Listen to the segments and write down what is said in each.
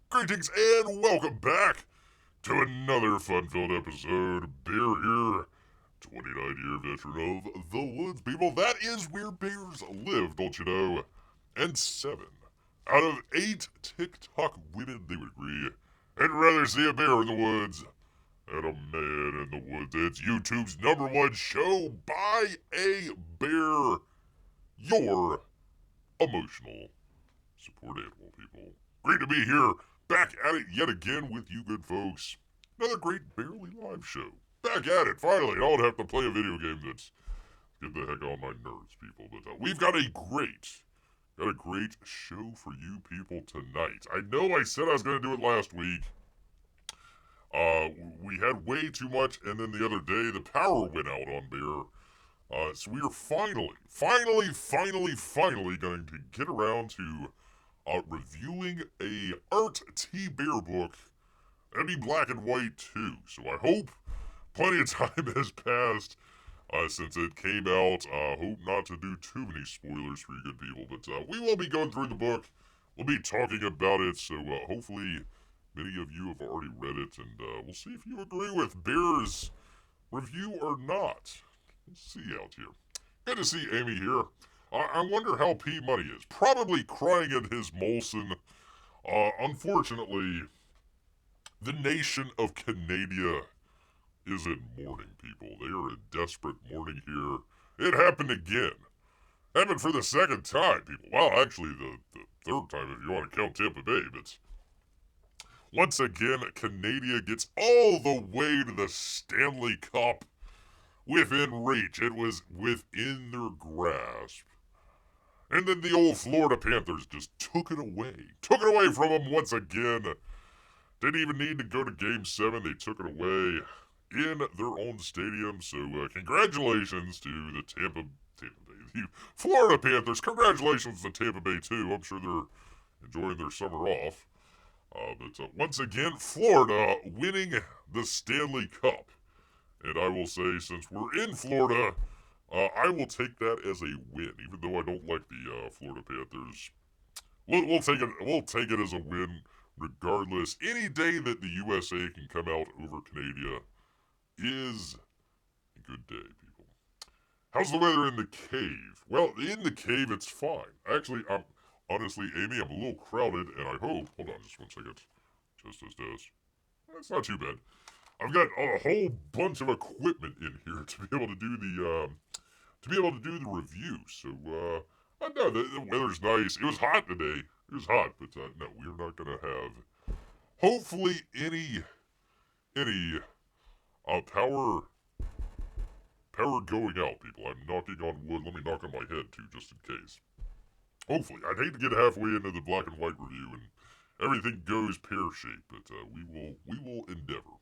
Greetings, and welcome back to another fun-filled episode. Bear here, 29-year veteran of the woods, people. That is where bears live, don't you know? And 7 out of 8 TikTok women, they would agree, I'd rather see a bear in the woods than a man in the woods. It's YouTube's #1 show by a bear, your emotional support animal, people. Great to be here, back at it yet again with you good folks. Another great Barely Live show. Back at it, finally. I don't have to play a video game that's get the heck on my nerves, people. But we've got a great show for you people tonight. I know I said I was going to do it last week. We had way too much, and then the other day the power went out on Bear. So we are finally going to get around to reviewing a Art Thibert book. That'd be black and white too. So I hope plenty of time has passed since it came out. Hope not to do too many spoilers for you good people. But we will be going through the book. We'll be talking about it. So hopefully many of you have already read it. And we'll see if you agree with Bear's review or not. Let's see out here. Good to see Amy here. I wonder how P Money is. Probably crying at his Molson. Unfortunately, the nation of Canada is in mourning, people. They are in desperate mourning here. It happened again. Happened for the second time, people. Well, actually, the third time if you want to count Tampa Bay. But once again, Canada gets all the way to the Stanley Cup within reach. It was within their grasp. And then the old Florida Panthers just took it away. Took it away from them once again. Didn't even need to go to Game 7. They took it away in their own stadium. So congratulations to the Tampa Bay. The Florida Panthers. Congratulations to Tampa Bay too. I'm sure they're enjoying their summer off. But once again, Florida winning the Stanley Cup. And I will say, since we're in Florida, I will take that as a win, even though I don't like the Florida Panthers. We'll take it as a win, regardless. Any day that the USA can come out over Canada is a good day, people. How's the weather in the cave? Well, in the cave, it's fine. Actually, honestly, Amy, I'm a little crowded, and I hope. Hold on, just 1 second. Test. That's not too bad. I've got a whole bunch of equipment in here to be able to do the review. So no, the weather's nice. It was hot today. It was hot, but no, we're not gonna have hopefully any power going out, people. I'm knocking on wood. Let me knock on my head too, just in case. Hopefully, I'd hate to get halfway into the black and white review and everything goes pear-shaped, but we will endeavor.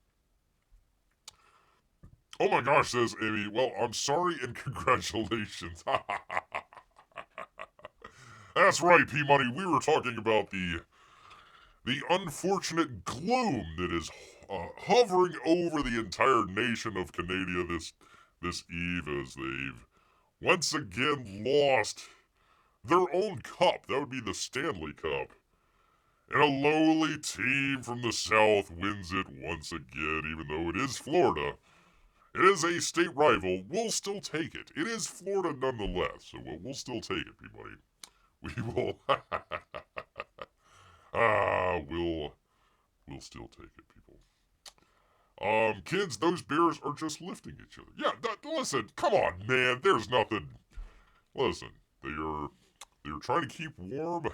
Oh my gosh, says Amy. Well, I'm sorry and congratulations. That's right, P-Money. We were talking about the unfortunate gloom that is hovering over the entire nation of Canada this eve as they've once again lost their own cup. That would be the Stanley Cup. And a lowly team from the South wins it once again, even though it is Florida. It is a state rival. We'll still take it. It is Florida nonetheless, so we'll still take it, everybody. We will. We'll still take it, people. Kids, those bears are just lifting each other. Yeah, listen, come on, man. There's nothing. Listen, they're trying to keep warm.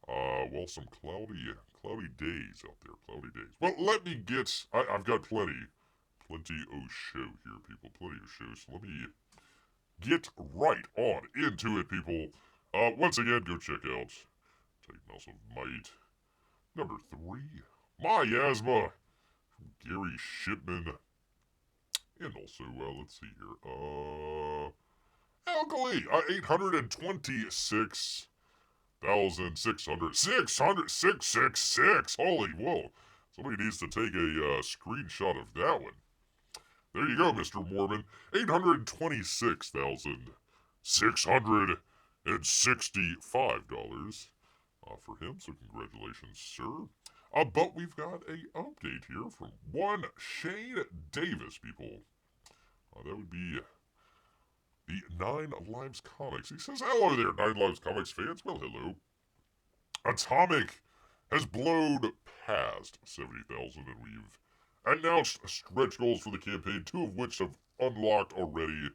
Well, some cloudy days out there. Cloudy days. Well, let me get. I've got plenty of show here, people. Plenty of show. So let me get right on into it, people. Once again, go check out Take Mouse of Might #3, Miasma, Gary Shipman, and also let's see here, Alkali, 826,600. Holy whoa! Somebody needs to take a screenshot of that one. There you go, Mr. Mormon. $826,665. for him, so congratulations, sir. But we've got a update here from one Shane Davis, people. That would be the Nine Lives Comics. He says, hello there, Nine Lives Comics fans. Well, hello. Atomic has blown past 70,000, and we've announced stretch goals for the campaign, 2 of which have unlocked already.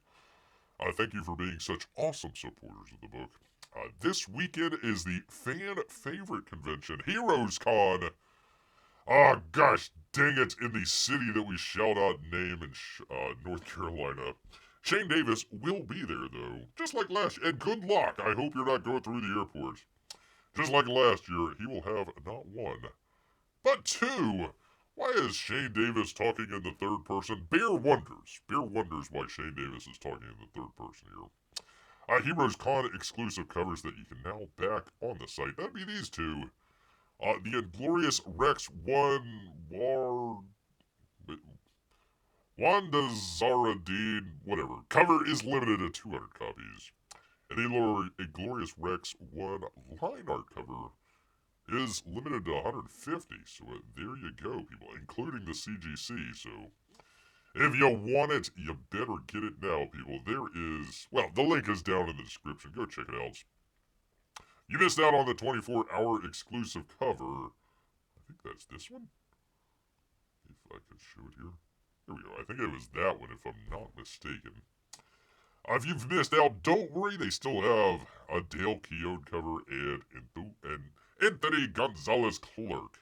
Thank you for being such awesome supporters of the book. This weekend is the fan favorite convention, Heroes Con. Gosh dang it, in the city that we shall not name in North Carolina. Shane Davis will be there, though, just like last year. And good luck. I hope you're not going through the airport. Just like last year, he will have not 1, but 2. Why is Shane Davis talking in the third person? Bear wonders. Bear wonders why Shane Davis is talking in the third person here. Heroes Con exclusive covers that you can now back on the site. That'd be these 2. The Inglorious Rex Wanda Zaradine, whatever. Cover is limited to 200 copies. And the Inglorious Rex 1 line art cover is limited to 150. So there you go, people, including the CGC. So if you want it, you better get it now, people. There is, well, the link is down in the description. Go check it out. You missed out on the 24-hour exclusive cover. I think that's this one. If I could show it here. There we go. I think it was that one, if I'm not mistaken. If you've missed out, don't worry. They still have a Dale Keown cover and Anthony Gonzalez Clerk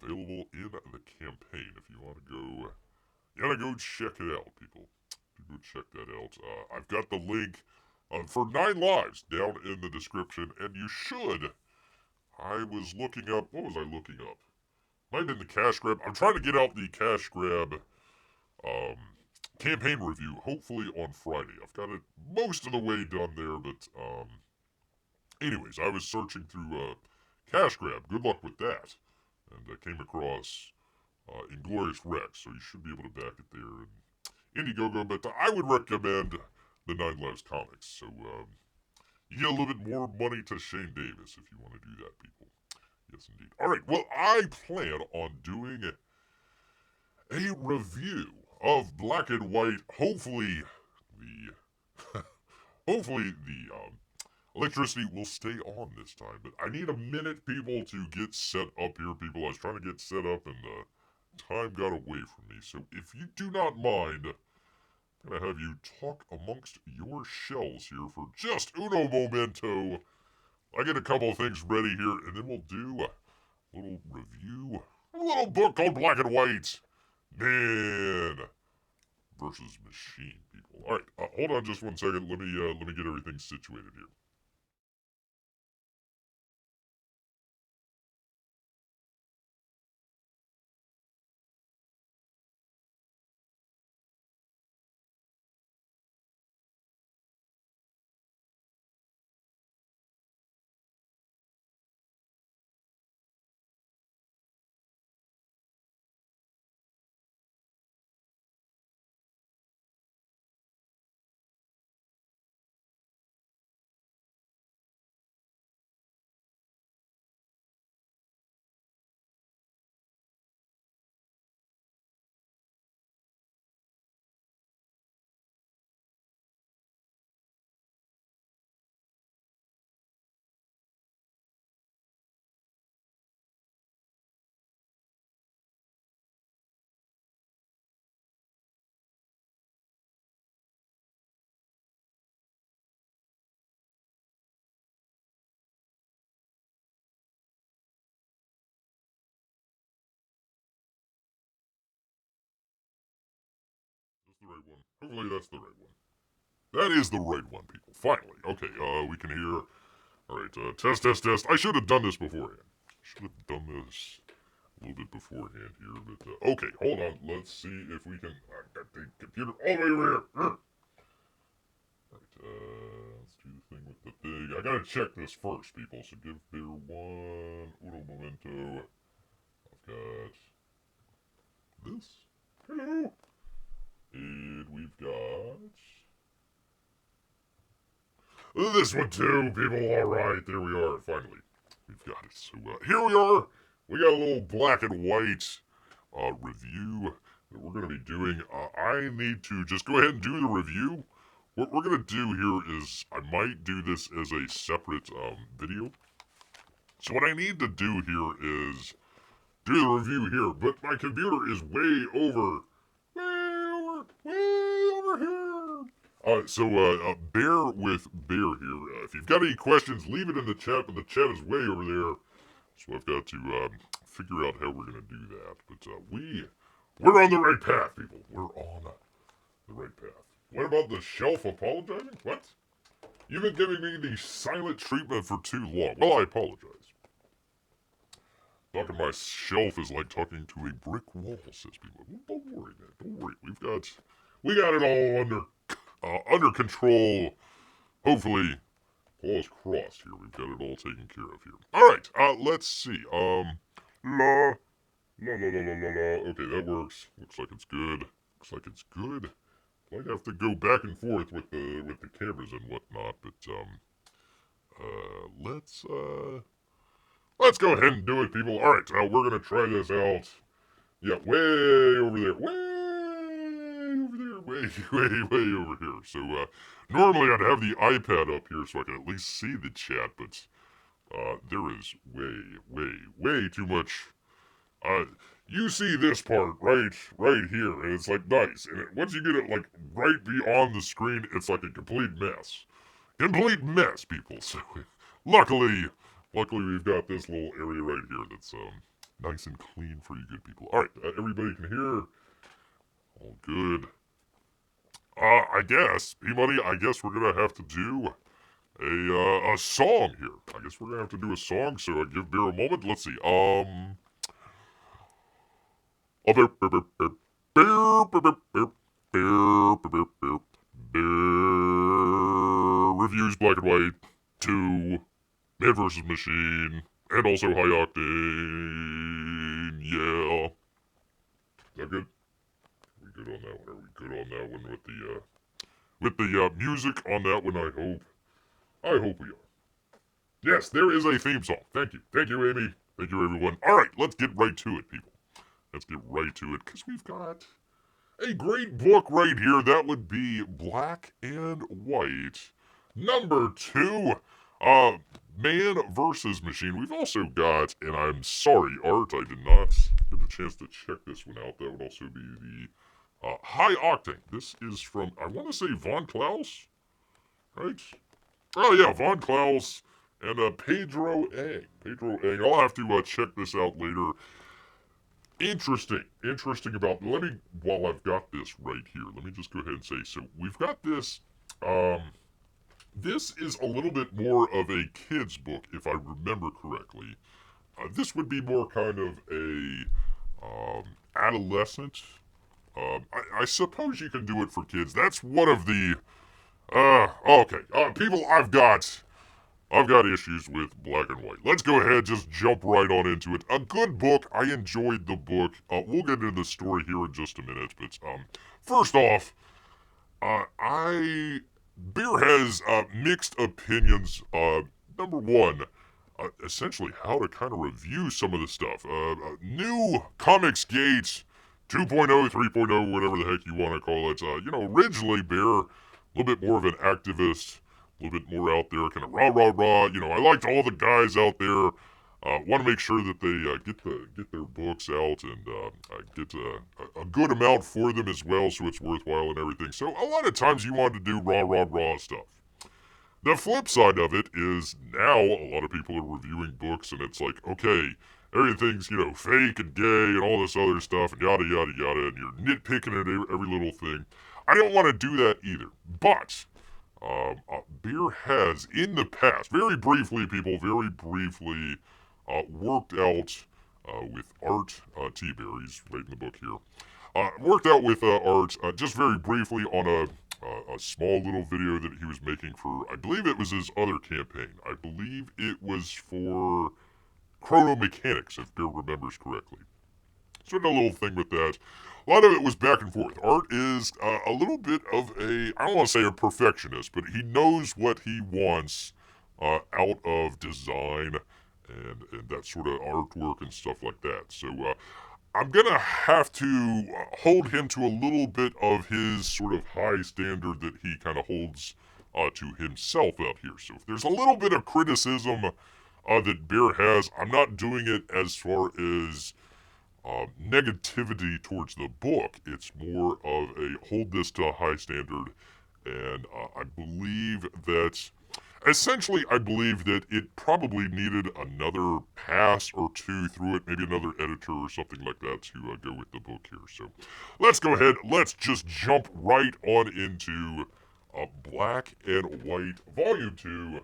available in the campaign. If you want to go, you gotta go check it out, people. Go check that out. I've got the link for 9 Lives down in the description, and you should. I was looking up. What was I looking up? Might have been the cash grab. I'm trying to get out the cash grab campaign review, hopefully on Friday. I've got it most of the way done there, but anyways, I was searching through cash grab. Good luck with that, and I came across Inglorious Rex, so you should be able to back it there and Indiegogo. But I would recommend the Nine Lives Comics. So you get a little bit more money to Shane Davis if you want to do that, people. Yes, indeed. All right. Well, I plan on doing a review of Black and White. Hopefully the electricity will stay on this time. But I need a minute, people, to get set up here, people. I was trying to get set up, and time got away from me. So if you do not mind, I'm going to have you talk amongst your shells here for just uno momento. I get a couple of things ready here, and then we'll do a little review. A little book called Black and White. Man versus Machine, people. All right, hold on just 1 second. Let me get everything situated here. That's the right one. Hopefully that's the right one. That is the right one, people. Finally. Okay, we can hear. Alright, test. I should have done this beforehand. Should have done this a little bit beforehand here, but, okay, hold on. Let's see if we can. I got the computer all the way over here. Alright, let's do the thing with the thing. I gotta check this first, people, so give bear one uno momento. I've got this. Hello. And we've got this one too, people. Alright, there we are, finally. We we've got it. So here we are. We got a little black and white review that we're going to be doing. I need to just go ahead and do the review. What we're going to do here is I might do this as a separate video. So what I need to do here is do the review here, but my computer is way over here. So bear with Bear here. If you've got any questions, leave it in the chat, but the chat is way over there. So I've got to figure out how we're going to do that. But we're on the right path, people. We're on the right path. What about the shelf apologizing? What? You've been giving me the silent treatment for too long. Well, I apologize. Talking to my shelf is like talking to a brick wall, says people. Don't worry, man. Don't worry. We got it all under control. Hopefully, paws crossed here. We've got it all taken care of here. All right. Let's see. La. Okay, that works. Looks like it's good. Looks like it's good. Might have to go back and forth with the cameras and whatnot, but let's go ahead and do it, people. All right, we're gonna try this out. Yeah, way over there, way over here. So normally I'd have the iPad up here so I can at least see the chat, but there is way too much. You see this part right here, and it's like nice. And once you get it like right beyond the screen, it's like a complete mess. Complete mess, people. So luckily we've got this little area right here that's nice and clean for you good people. All right, everybody can hear. All good. I guess, P-Money, I guess we're gonna have to do a song here. I guess we're gonna have to do a song. So give Bear a moment. Let's see. Bear reviews Black and White 2, Man vs. Machine, and also High Octane. Yeah. Is that good? Are we good on that one? Are we good on that one with the music on that one? I hope we are. Yes, there is a theme song. Thank you, Amy. Thank you, everyone. All right, let's get right to it, people. Let's get right to it, because we've got a great book right here. That would be Black and White, number 2, Man vs. Machine. We've also got, and I'm sorry, Art, I did not get a chance to check this one out. That would also be the High Octane. This is from, I want to say Von Klaus, right? Oh, yeah, Von Klaus and Pedro Ang. I'll have to check this out later. Interesting about, while I've got this right here, let me just go ahead and say, so we've got this, this is a little bit more of a kid's book, if I remember correctly. This would be more kind of a, adolescent, I suppose you can do it for kids. That's one of the, okay, people, I've got issues with Black and White. Let's go ahead, just jump right on into it. A good book. I enjoyed the book. We'll get into the story here in just a minute. But first off, Bear has mixed opinions. Number one, essentially how to kind of review some of the stuff. New Comicsgate 2.0, 3.0, whatever the heck you want to call it. Originally Bear, a little bit more of an activist. A little bit more out there, kind of rah. I liked all the guys out there. Want to make sure that they get their books out and get a good amount for them as well, so it's worthwhile and everything. So a lot of times you want to do rah stuff. The flip side of it is now a lot of people are reviewing books, and it's like, okay, everything's fake and gay and all this other stuff and yada, and you're nitpicking at every little thing. I don't want to do that either, but Bear has, in the past, very briefly, worked out with Art Thibert. He's right in the book here. Worked out with Art just very briefly on a small little video that he was making for, I believe it was his other campaign. I believe it was for Chrono Mechanics, if Bear remembers correctly. So a little thing with that. A lot of it was back and forth. Art is a little bit of I don't want to say a perfectionist, but he knows what he wants out of design and that sort of artwork and stuff like that. So I'm gonna have to hold him to a little bit of his sort of high standard that he kind of holds to himself out here. So if there's a little bit of criticism that Bear has, I'm not doing it as far as negativity towards the book. It's more of a hold this to a high standard, and I believe that essentially, I believe that it probably needed another pass or two through it, maybe another editor or something like that to go with the book here. So let's go ahead. Let's just jump right on into Black and White Volume 2.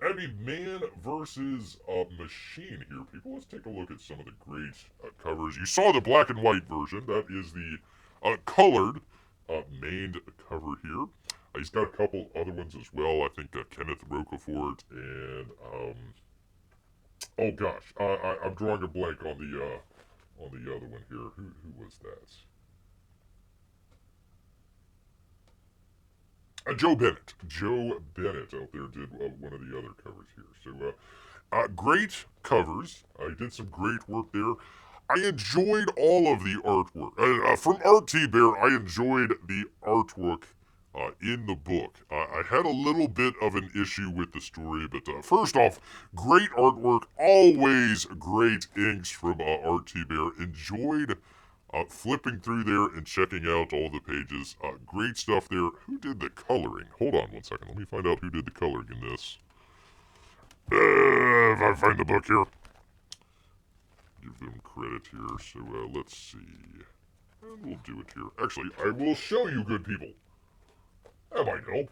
That'd be Man versus Machine here, people. Let's take a look at some of the great covers. You saw the black and white version. That is the colored main cover here. He's got a couple other ones as well. I think Kenneth Rocafort and oh gosh, I'm drawing a blank on the other one here. Who was that? Joe Bennett. Joe Bennett out there did one of the other covers here. So great covers. I did some great work there. I enjoyed all of the artwork. From Art Thibert, I enjoyed the artwork in the book. I had a little bit of an issue with the story, but first off, great artwork, always great inks from Art Thibert. Enjoyed flipping through there and checking out all the pages. Great stuff there. Who did the coloring? Hold on one second. Let me find out who did the coloring in this. If I find the book here. Give them credit here. So let's see. And we'll do it here. Actually, I will show you, good people. That might help.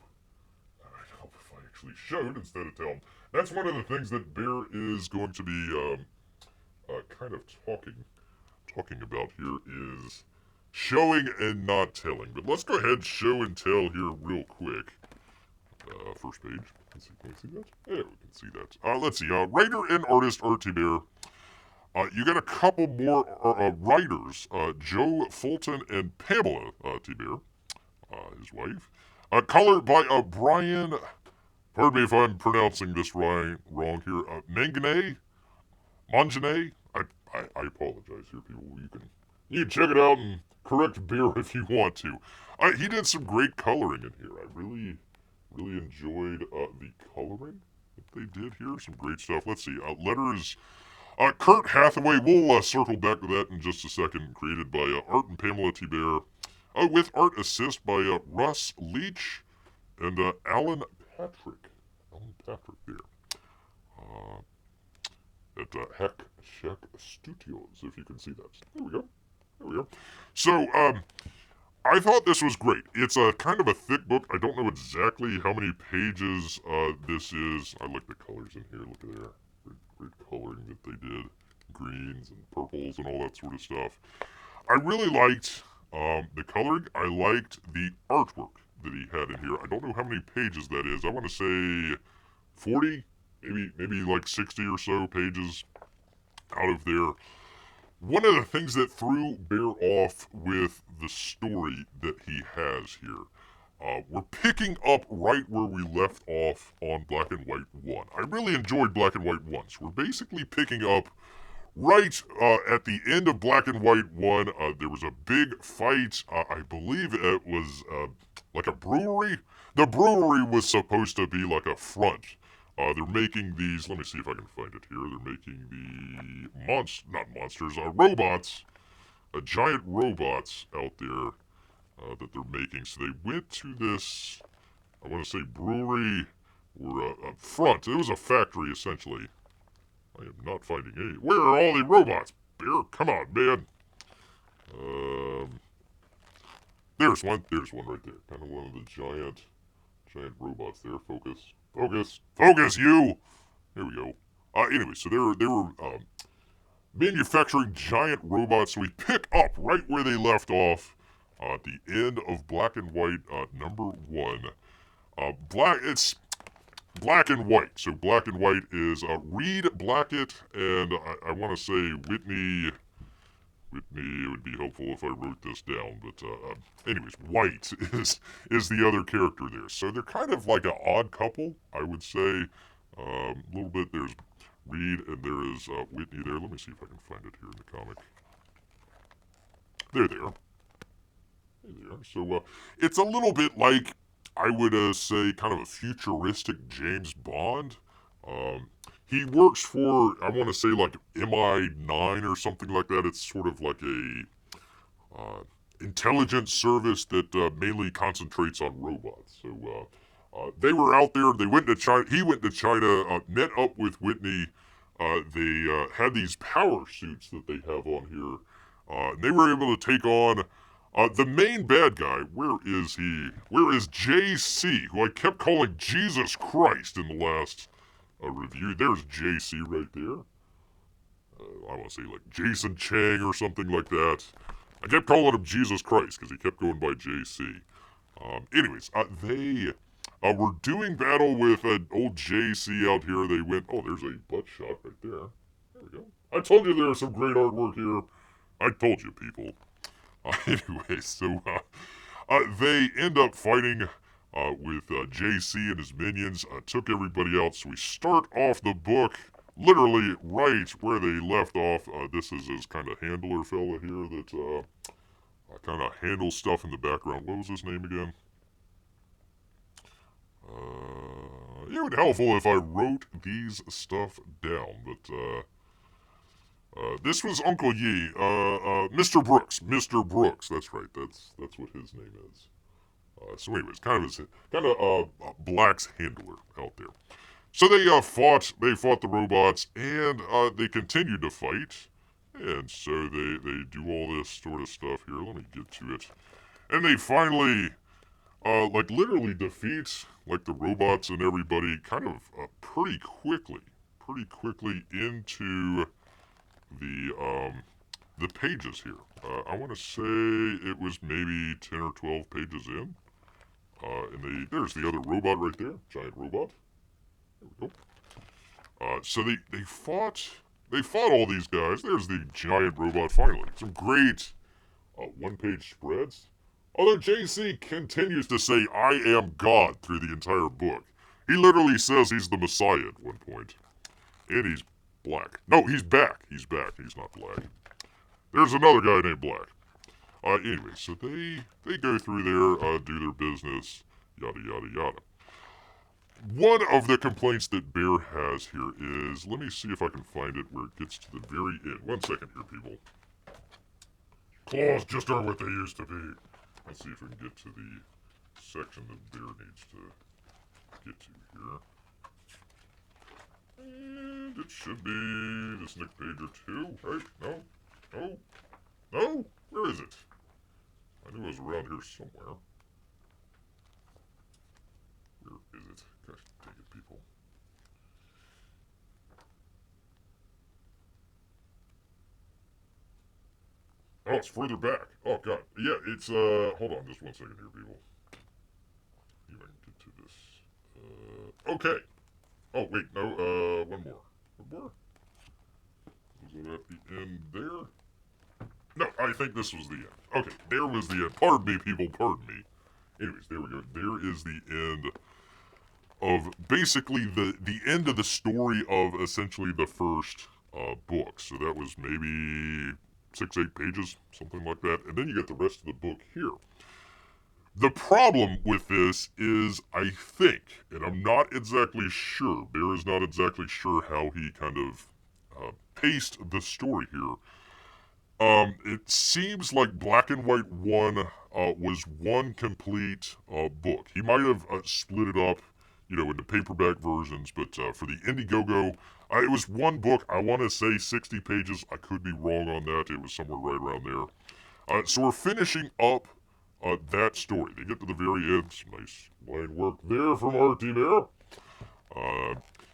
That might help if I actually showed instead of telling. That's one of the things that Bear is going to be kind of talking about here is showing and not telling. But let's go ahead and show and tell here real quick. First page. Can we see that? Yeah, we can see that. Let's see. Writer and artist Art Thibert. You got a couple more writers. Joe Fulton and Pamela Thibert, his wife. Colored by Brian, pardon me if I'm pronouncing this wrong here, Mangane? I apologize here, people. You can check it out and correct Bear if you want to. He did some great coloring in here. I really enjoyed the coloring that they did here. Some great stuff. Let's see. Letters. Kurt Hathaway. We'll circle back to that in just a second. Created by Art and Pamela Thibert. With art assist by Russ Leach and Alan Patrick. Alan Patrick there. At Heck Check Studios, if you can see that. There we go. So, I thought this was great. It's a kind of a thick book. I don't know exactly how many pages this is. I like the colors in here. Look at there. Great coloring that they did. Greens and purples and all that sort of stuff. I really liked the coloring. I liked the artwork that he had in here. I don't know how many pages that is. I want to say 40, maybe like 60 or so pages out of there. One of the things that threw Bear off with the story that he has here, we're picking up right where we left off on Black and White 1. I really enjoyed Black and White 1. So we're basically picking up right at the end of Black and White 1. There was a big fight. I believe it was like a brewery. The brewery was supposed to be like a front. They're making these, let me see if I can find it here. They're making the robots, giant robots out there that they're making. So they went to this, I want to say brewery or a front. It was a factory essentially. I am not finding any. Where are all the robots? Bear, come on, man. There's one right there. Kind of one of the giant robots there. Focus, you. There we go. Anyway, so they were manufacturing giant robots. So we pick up right where they left off at the end of Black and White number 1. It's Black and White. So Black and White is Reed Blackett and I want to say Whitney. It would be helpful if I wrote this down, but anyways, White is the other character there. So they're kind of like an odd couple, I would say. A little bit. There's read, and there is Whitney there. Let me see if I can find it here in the comic. There they are. There they are. So it's a little bit like, I would say, kind of a futuristic James Bond. He works for, I want to say, like MI9 or something like that. It's sort of like a intelligence service that mainly concentrates on robots. So they were out there. They went to China. He went to China, met up with Whitney. They had these power suits that they have on here. They were able to take on the main bad guy. Where is he? Where is JC, who I kept calling Jesus Christ in the last review? There's JC right there. I want to say like Jason Chang or something like that. I kept calling him Jesus Christ because he kept going by JC. Anyways, they were doing battle with an old JC out here. They went, oh, there's a butt shot right there. There we go. I told you there was some great artwork here. I told you, people. Anyways, so they end up fighting with JC and his minions, took everybody out. So we start off the book literally right where they left off. This is his kind of handler fella here that kind of handles stuff in the background. What was his name again? It would be helpful if I wrote these stuff down, but this was Uncle Yi, Mr. Brooks. Mr. Brooks, that's right. That's what his name is. So anyways, kind of Black's handler out there. So they fought the robots, and they continued to fight. And so they do all this sort of stuff here. Let me get to it. And they finally, like literally defeat like the robots and everybody kind of pretty quickly into the pages here. I want to say it was maybe 10 or 12 pages in. And there's the other robot right there, giant robot. There we go. So they fought all these guys. There's the giant robot finally. Some great one-page spreads. Although JC continues to say, I am God through the entire book. He literally says he's the Messiah at one point. And he's black. No, he's back. He's back. He's not black. There's another guy named Black. Anyway, so they go through there, do their business, yada, yada, yada. One of the complaints that Bear has here is, let me see if I can find it where it gets to the very end. 1 second here, people. Claws just aren't what they used to be. Let's see if we can get to the section that Bear needs to get to here. And it should be this next page or two, right? No? Where is it? I knew it was around here somewhere. Where is it? Gosh, dang it, people. Oh, it's further back. Oh, God. Yeah, it's, hold on just 1 second here, people. See if I can get to this. Okay. Oh, wait, no, one more. One more? Was it at the end there? No, I think this was the end. Okay, there was the end. Pardon me, people, pardon me. Anyways, there we go. There is the end of basically the end of the story of essentially the first book. So that was maybe 6-8 pages, something like that. And then you get the rest of the book here. The problem with this is, I think, and I'm not exactly sure, Bear is not exactly sure how he kind of paced the story here. It seems like Black and White 1 was one complete book. He might have split it up, into paperback versions, but for the Indiegogo, it was one book. I want to say 60 pages. I could be wrong on that. It was somewhere right around there. So we're finishing up that story. They get to the very end. Some nice line work there from Art Thibert.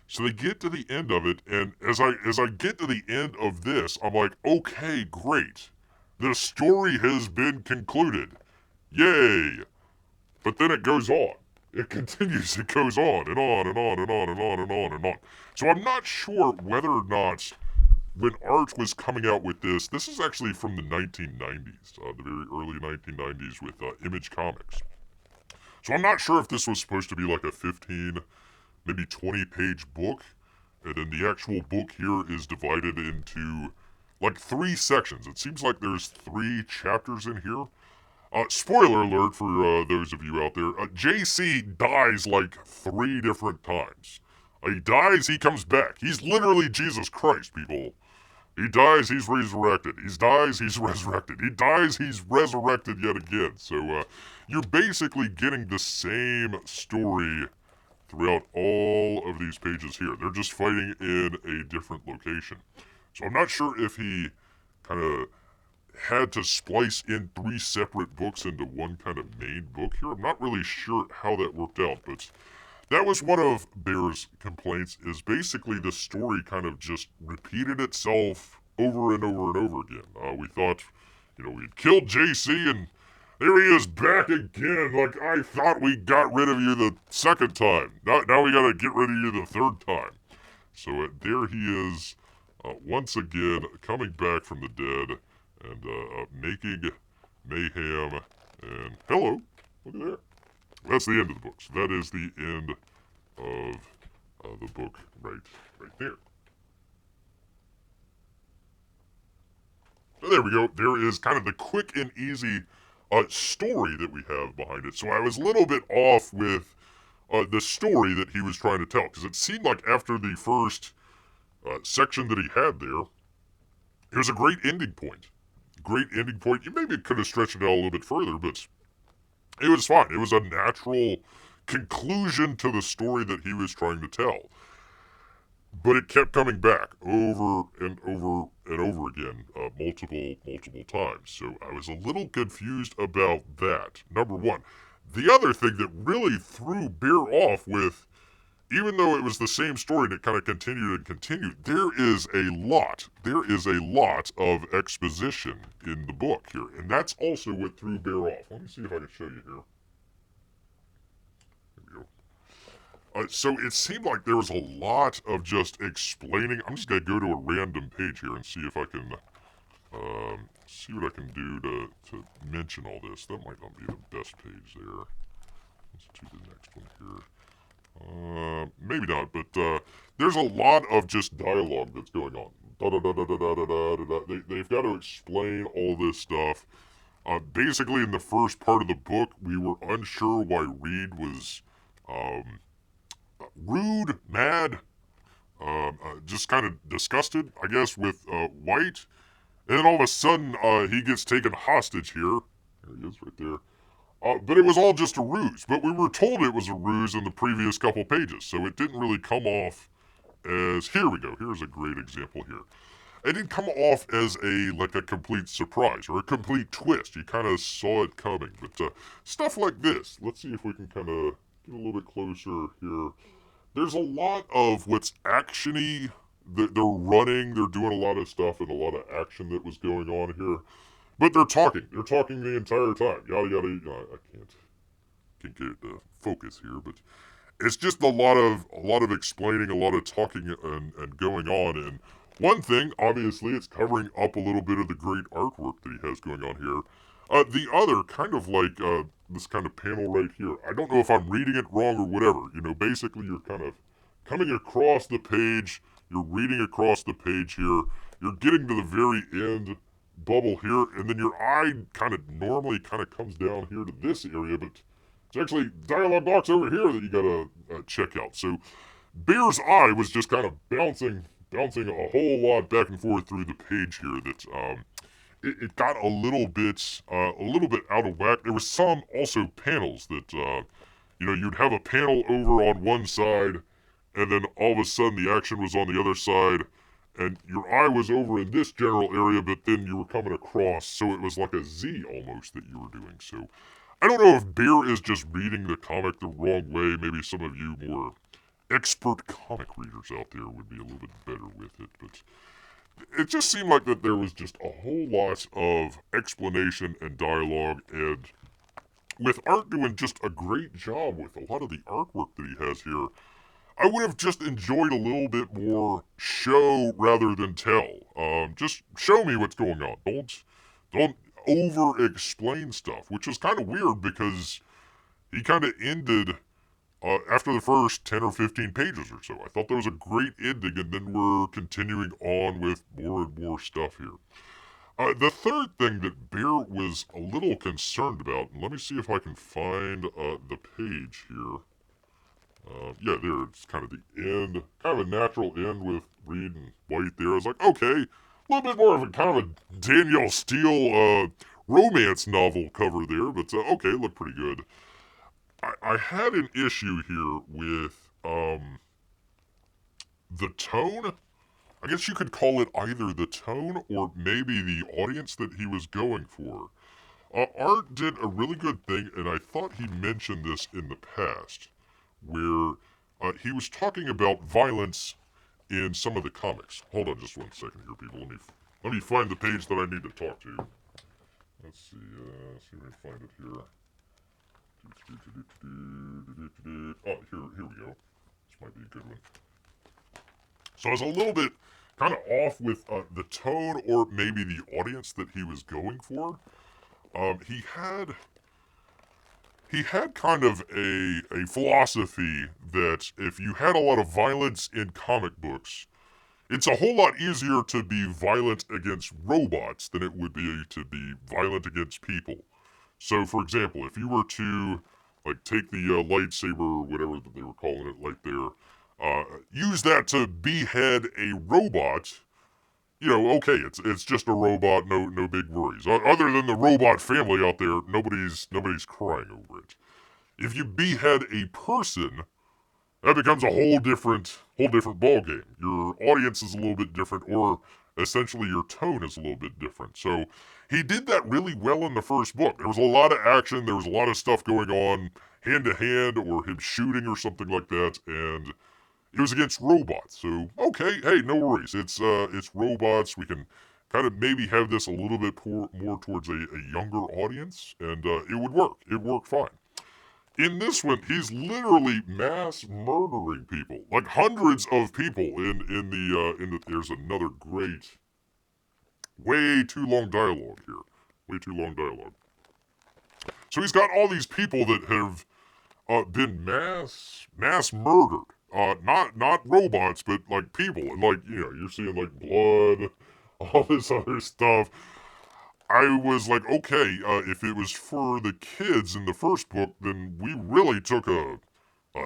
So they get to the end of it, and as I get to the end of this, I'm like, okay, great. The story has been concluded. Yay! But then it goes on. It continues. It goes on and on and on and on and on and on and on. So I'm not sure whether or not when Art was coming out with this is actually from the 1990s, the very early 1990s with Image Comics. So I'm not sure if this was supposed to be like a 15, maybe 20-page book. And then the actual book here is divided into like 3 sections. It seems like there's 3 chapters in here. Spoiler alert for those of you out there. JC dies like 3 different times. He dies, he comes back. He's literally Jesus Christ, people. He dies, he's resurrected. He dies, he's resurrected. He dies, he's resurrected yet again. So you're basically getting the same story throughout all of these pages here. They're just fighting in a different location. So I'm not sure if he kind of had to splice in 3 separate books into one kind of main book here. I'm not really sure how that worked out, but that was one of Bear's complaints, is basically the story kind of just repeated itself over and over and over again. We thought, we'd killed JC, and there he is back again. Like, I thought we got rid of you the second time. Now we gotta get rid of you the third time. So there he is, once again, coming back from the dead, and making mayhem. And hello, look at there. That's the end of the book. So that is the end of the book right there. So there we go. There is kind of the quick and easy story that we have behind it. So I was a little bit off with the story that he was trying to tell, because it seemed like after the first section that he had there, it was a great ending point. You maybe could have stretched it out a little bit further, but it was fine. It was a natural conclusion to the story that he was trying to tell. But it kept coming back over and over and over again, multiple times. So I was a little confused about that, number one. The other thing that really threw Bear off with, even though it was the same story and it kind of continued, there is a lot of exposition in the book here. And that's also what threw Bear off. Let me see if I can show you here. There we go. So it seemed like there was a lot of just explaining. I'm just going to go to a random page here and see if I can, see what I can do to mention all this. That might not be the best page there. Let's do the next one here. Maybe not, but there's a lot of just dialogue that's going on. They've got to explain all this stuff. Basically, in the first part of the book, we were unsure why Reed was rude, mad, just kind of disgusted, I guess, with White. And then all of a sudden, he gets taken hostage here. There he is right there. But it was all just a ruse. But we were told it was a ruse in the previous couple pages, so it didn't really come off as... Here we go. Here's a great example here. It didn't come off as a complete surprise or a complete twist. You kind of saw it coming. But stuff like this. Let's see if we can kind of get a little bit closer here. There's a lot of what's action-y. They're running. They're doing a lot of stuff and a lot of action that was going on here. But they're talking. They're talking the entire time. Yada, yada. I can't get focus here, but it's just a lot of explaining, a lot of talking and going on. And one thing, obviously, it's covering up a little bit of the great artwork that he has going on here. The other, kind of like this kind of panel right here. I don't know if I'm reading it wrong or whatever. Basically you're kind of coming across the page. You're reading across the page here. You're getting to the very end bubble here, and then your eye normally comes down here to this area, but it's actually dialogue box over here that you gotta check out. So Bear's eye was just kind of bouncing a whole lot back and forth through the page here. That it got a little bit out of whack. There were some also panels that you'd have a panel over on one side, and then all of a sudden the action was on the other side. And your eye was over in this general area, but then you were coming across, so it was like a Z almost that you were doing. So I don't know if Bear is just reading the comic the wrong way. Maybe some of you more expert comic readers out there would be a little bit better with it. But it just seemed like that there was just a whole lot of explanation and dialogue, and with Art doing just a great job with a lot of the artwork that he has here, I would have just enjoyed a little bit more show rather than tell. Just show me what's going on. Don't over-explain stuff, which is kind of weird because he kind of ended after the first 10 or 15 pages or so. I thought that was a great ending, and then we're continuing on with more and more stuff here. The third thing that Bear was a little concerned about, and let me see if I can find the page here. Yeah, there, it's kind of the end, kind of a natural end with Reed and White there. I was like, okay, a little bit more of a kind of a Danielle Steele romance novel cover there, but okay, looked pretty good. I had an issue here with the tone. I guess you could call it either the tone or maybe the audience that he was going for. Art did a really good thing, and I thought he mentioned this in the past, where he was talking about violence in some of the comics. Hold on just 1 second here, people. Let me find the page that I need to talk to. Let's see if I can find it here. Oh, here we go. This might be a good one. So I was a little bit kind of off with the tone or maybe the audience that he was going for. He had kind of a philosophy that if you had a lot of violence in comic books, it's a whole lot easier to be violent against robots than it would be to be violent against people. So, for example, if you were to like take the lightsaber or whatever that they were calling it, like there, use that to behead a robot. Okay, it's just a robot, no big worries. Other than the robot family out there, nobody's crying over it. If you behead a person, that becomes a whole different ball game. Your audience is a little bit different, or essentially your tone is a little bit different. So he did that really well in the first book. There was a lot of action, there was a lot of stuff going on hand to hand, or him shooting or something like that, and it was against robots. So okay, hey, no worries. It's robots. We can kind of maybe have this a little bit more towards a younger audience, and it would work. It worked fine. In this one, he's literally mass murdering people, like hundreds of people. There's another great, way too long dialogue here. Way too long dialogue. So he's got all these people that have been mass murdered. Not robots, but like people, and like you're seeing like blood, all this other stuff. I was like, okay, if it was for the kids in the first book, then we really took a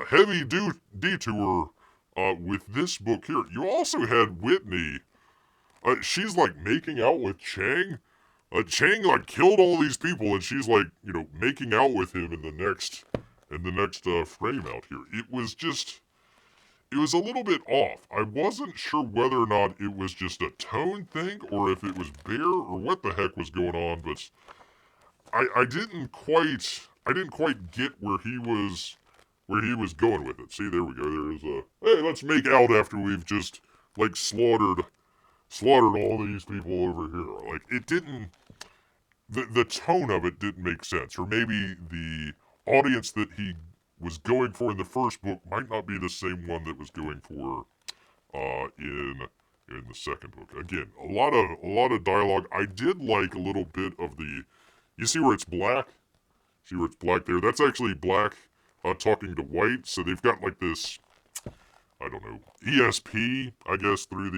heavy detour with this book here. You also had Whitney. She's like making out with Chang. Chang like killed all these people, and she's like making out with him in the next frame out here. It was a little bit off. I wasn't sure whether or not it was just a tone thing or if it was Bear or what the heck was going on, but I didn't quite get where he was going with it. See, there we go. There's hey, let's make out after we've just like slaughtered all these people over here. Like it didn't the tone of it didn't make sense, or maybe the audience that he was going for in the first book might not be the same one that was going for in the second book. Again, a lot of dialogue. I did like a little bit of the. You see where it's black? See where it's black there? That's actually black talking to white. So they've got like this. I don't know, ESP, I guess, through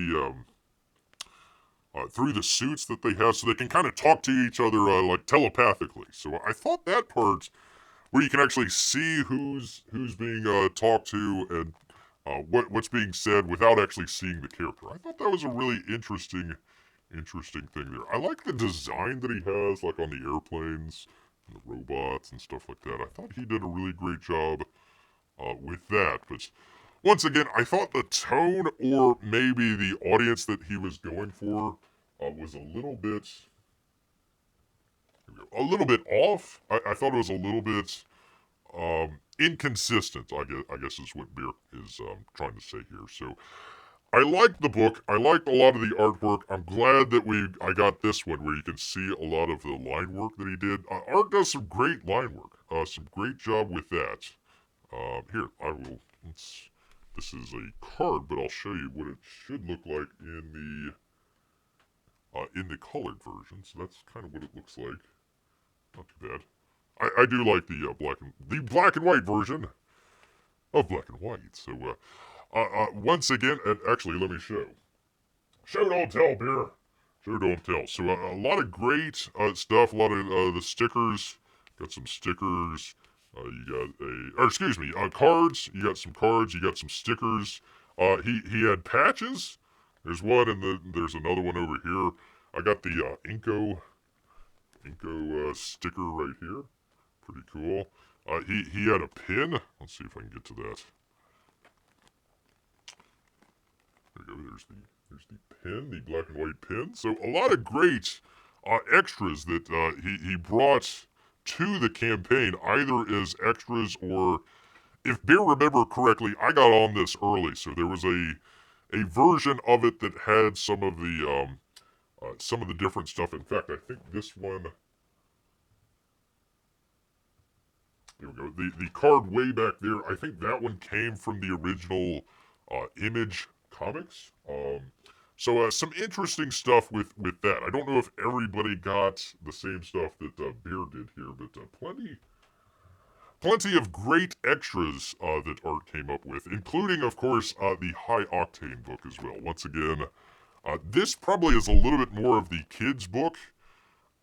the suits that they have, so they can kind of talk to each other like telepathically. So I thought that part, where you can actually see who's being talked to and what's being said without actually seeing the character. I thought that was a really interesting thing there. I like the design that he has, like on the airplanes and the robots and stuff like that. I thought he did a really great job with that. But once again, I thought the tone or maybe the audience that he was going for was a little bit off. I thought it was a little bit inconsistent. I guess is what Beer is trying to say here. So I liked the book. I liked a lot of the artwork. I'm glad that I got this one where you can see a lot of the line work that he did. Art does some great line work. Some great job with that. Here, I will. This is a card, but I'll show you what it should look like in the colored version. So that's kind of what it looks like. Not too bad. I do like the black and white version. of Black and White. So, once again, and actually, let me show. Show don't tell, beer. Show don't tell. So, a lot of great stuff. A lot of the stickers. Got some stickers. You got excuse me, cards. You got some cards. You got some stickers. He had patches. There's one, and there's another one over here. I got the Inko sticker right here. Pretty cool. He had a pin. Let's see if I can get to that. There we go. There's the pin, the black and white pin. So a lot of great extras that he brought to the campaign, either as extras or, if Bear remember correctly, I got on this early, so there was a version of it that had some of the different stuff. In fact, I think this one. There we go. The card way back there, I think that one came from the original Image comics. So some interesting stuff with that. I don't know if everybody got the same stuff that Bear did here, but plenty of great extras that Art came up with, including, of course, the High Octane book as well. Once again, this probably is a little bit more of the kids' book.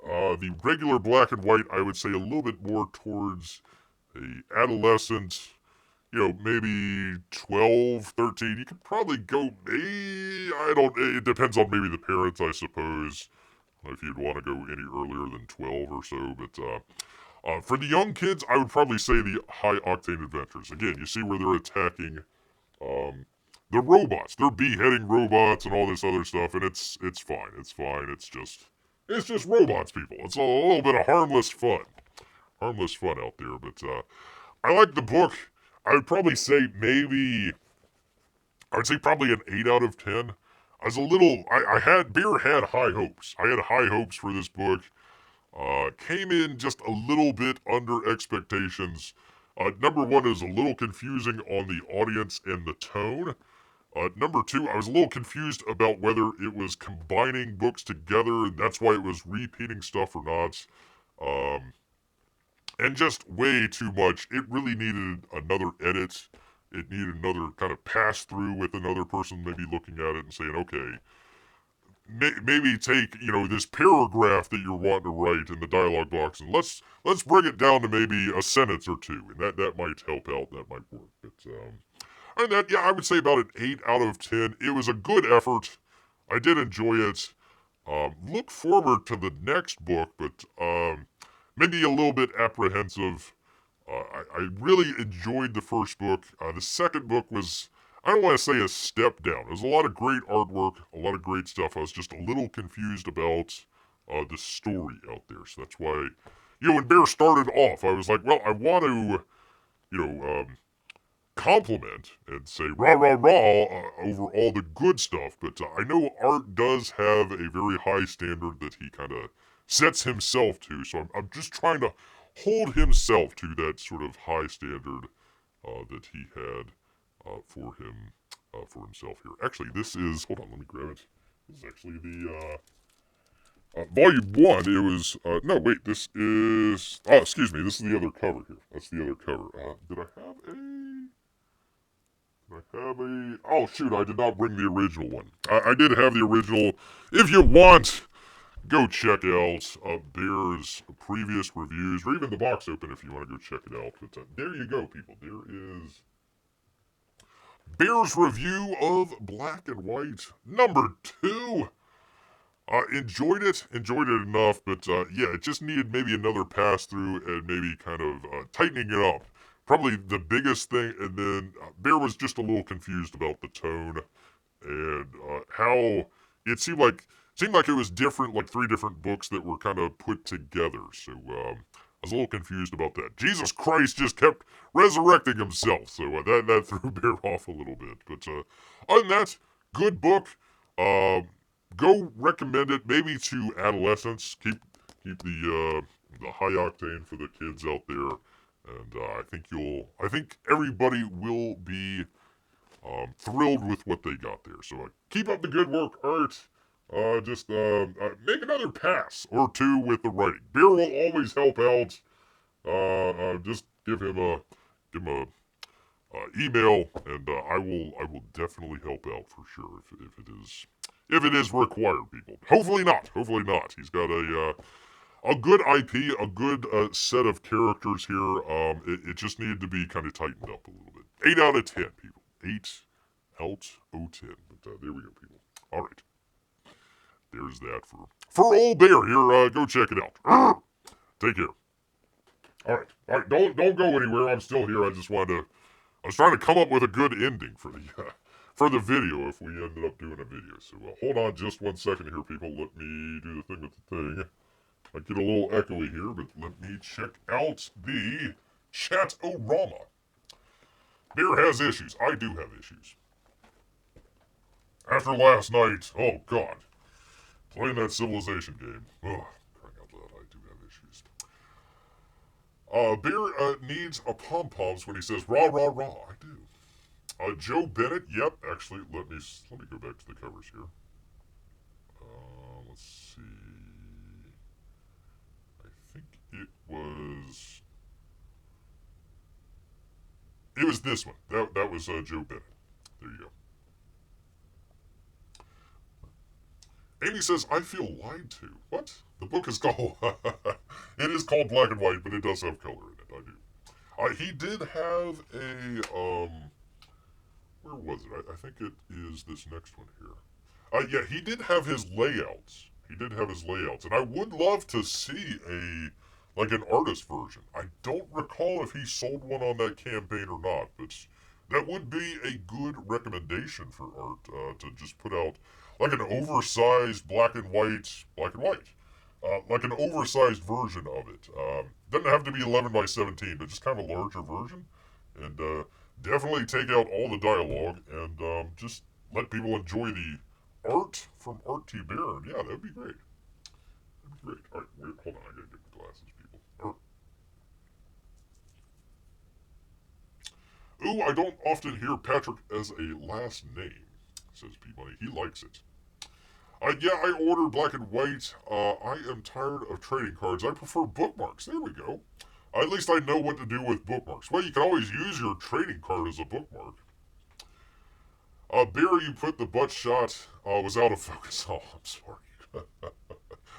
The regular black and white, I would say, a little bit more towards a adolescent, maybe 12, 13. You could probably go, it depends on maybe the parents, I suppose, if you'd want to go any earlier than 12 or so. But for the young kids, I would probably say the High Octane Adventures. Again, you see where they're attacking the robots. They're beheading robots and all this other stuff, and it's fine. It's fine. It's just robots, people. It's a little bit of harmless fun out there. But I like the book. I would probably say probably an 8 out of 10. I was a little, Beer had high hopes. I had high hopes for this book. Came in just a little bit under expectations. Number one, is a little confusing on the audience and the tone. Number two, I was a little confused about whether it was combining books together, and that's why it was repeating stuff or not. And just way too much. It really needed another edit. It needed another kind of pass through with another person maybe looking at it and saying, okay, maybe take, this paragraph that you're wanting to write in the dialogue box and let's bring it down to maybe a sentence or two, and that might help out. That might work. But other than that, yeah, I would say about an 8 out of 10. It was a good effort. I did enjoy it. Look forward to the next book, but maybe a little bit apprehensive. I really enjoyed the first book. The second book was, I don't want to say a step down. There's a lot of great artwork, a lot of great stuff. I was just a little confused about the story out there. So that's why, when Bear started off, I was like, well, I want to, compliment and say rah, rah, rah over all the good stuff. But I know Art does have a very high standard that he kind of sets himself to. So I'm just trying to hold himself to that sort of high standard that he had for himself here. Actually, this is, hold on, let me grab it. This is actually the volume 1. It was no, wait, this is, excuse me, this is the other cover here. That's the other cover. Did I have a, oh shoot, I did not bring the original one. I did have the original. If you want, go check out Bear's previous reviews, or even the box open if you want to go check it out. But there you go, people. There is Bear's review of Black and White number 2. Enjoyed it enough, but yeah, it just needed maybe another pass through and maybe kind of tightening it up. Probably the biggest thing, and then Bear was just a little confused about the tone and how it seemed like it was different, like 3 different books that were kind of put together. So I was a little confused about that. Jesus Christ just kept resurrecting himself, so that threw Bear off a little bit. But other than that, good book. Go recommend it maybe to adolescents. Keep the high octane for the kids out there, and I think everybody will be thrilled with what they got there. So keep up the good work, Art. Just make another pass or 2 with the writing. Bear will always help out. Just give him a email, and I will definitely help out for sure if it is required, people. Hopefully not. Hopefully not. He's got a good IP, a good set of characters here. It just needed to be kind of tightened up a little bit. 8 out of 10, people. 8 out of 10. But there we go, people. All right. There's that for old bear here. Go check it out. Take care. All right. Don't go anywhere. I'm still here. I was trying to come up with a good ending for the video if we ended up doing a video. So hold on just 1 second here, people. Let me do the thing with the thing. I get a little echoey here, but let me check out the chat-o-rama. Bear has issues. I do have issues. After last night, oh god, playing that Civilization game. Oh, crying out loud, I do have issues. Bear needs a pom-poms when he says rah rah rah. I do. Joe Bennett. Yep. Actually, let me go back to the covers here. Let's see. I think it was this one. That was Joe Bennett. There you go. Amy says, I feel lied to. What? The book is called... it is called Black and White, but it does have color in it. I do. He did have a... where was it? I think it is this next one here. Yeah, he did have his layouts. And I would love to see an artist version. I don't recall if he sold one on that campaign or not, but that would be a good recommendation for Art to just put out like an oversized black and white, like an oversized version of it. Doesn't have to be 11 by 17, but just kind of a larger version, and definitely take out all the dialogue and just let people enjoy the art from Art Thibert. Yeah, that'd be great. All right, wait, hold on, I gotta get my glasses, people. Ooh, I don't often hear Patrick as a last name, says P-Money. He likes it. Yeah, I ordered Black and White. I am tired of trading cards. I prefer bookmarks. There we go. At least I know what to do with bookmarks. Well, you can always use your trading card as a bookmark. Barry, you put the butt shot was out of focus. Oh, I'm sorry.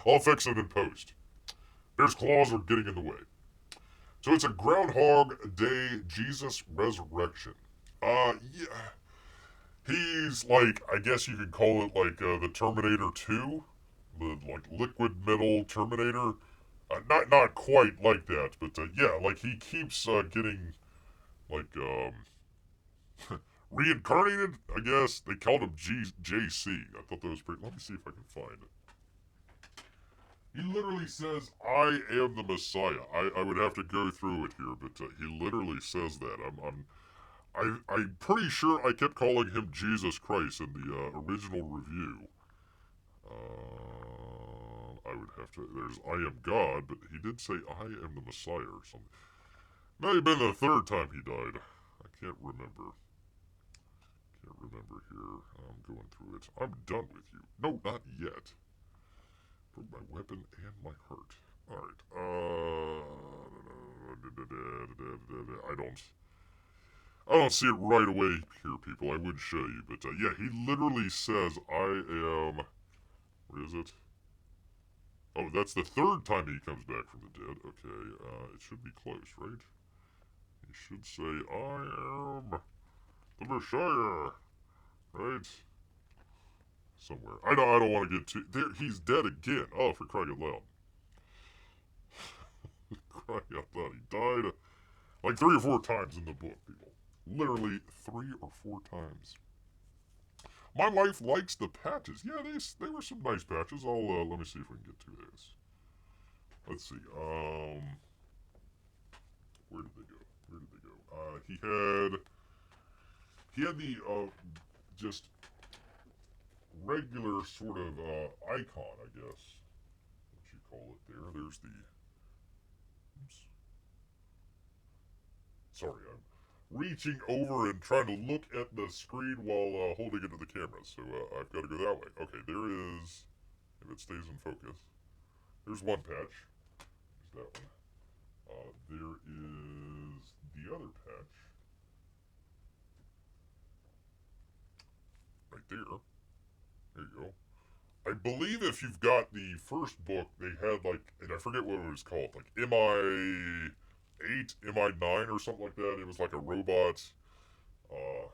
I'll fix it in post. Bear's claws are getting in the way. So it's a Groundhog Day Jesus Resurrection. Yeah. He's like, I guess you could call it like the Terminator 2, the like liquid metal Terminator. Not quite like that, but yeah, like he keeps getting like reincarnated. I guess they called him JC. I thought that was pretty. Let me see if I can find it. He literally says, "I am the Messiah." I would have to go through it here, but he literally says that. I'm pretty sure I kept calling him Jesus Christ in the original review. I would have to. There's I am God, but he did say I am the Messiah or something. May have been the third time he died. I can't remember. Here. I'm going through it. I'm done with you. No, not yet. Broke my weapon and my heart. Alright. I don't see it right away here, people. I would show you, but yeah, he literally says, I am... Where is it? Oh, that's the third time he comes back from the dead. Okay, it should be close, right? He should say, I am the Messiah, right? Somewhere. I don't want to get too... There, he's dead again. Oh, for crying out loud. Crying out loud. He died like 3 or 4 times in the book, people. Literally 3 or 4 times. My wife likes the patches. Yeah, they were some nice patches. Let me see if we can get to this. Let's see. Where did they go? He had the just regular sort of icon, I guess. What you call it there? There's the. Oops. Sorry, I'm reaching over and trying to look at the screen while holding it to the camera. So I've got to go that way. Okay, there is. If it stays in focus, there's one patch. There's that one. There is the other patch. here. There you go. I believe if you've got the first book, they had like, and I forget what it was called, like MI8, MI9 or something like that. It was like a robot, uh,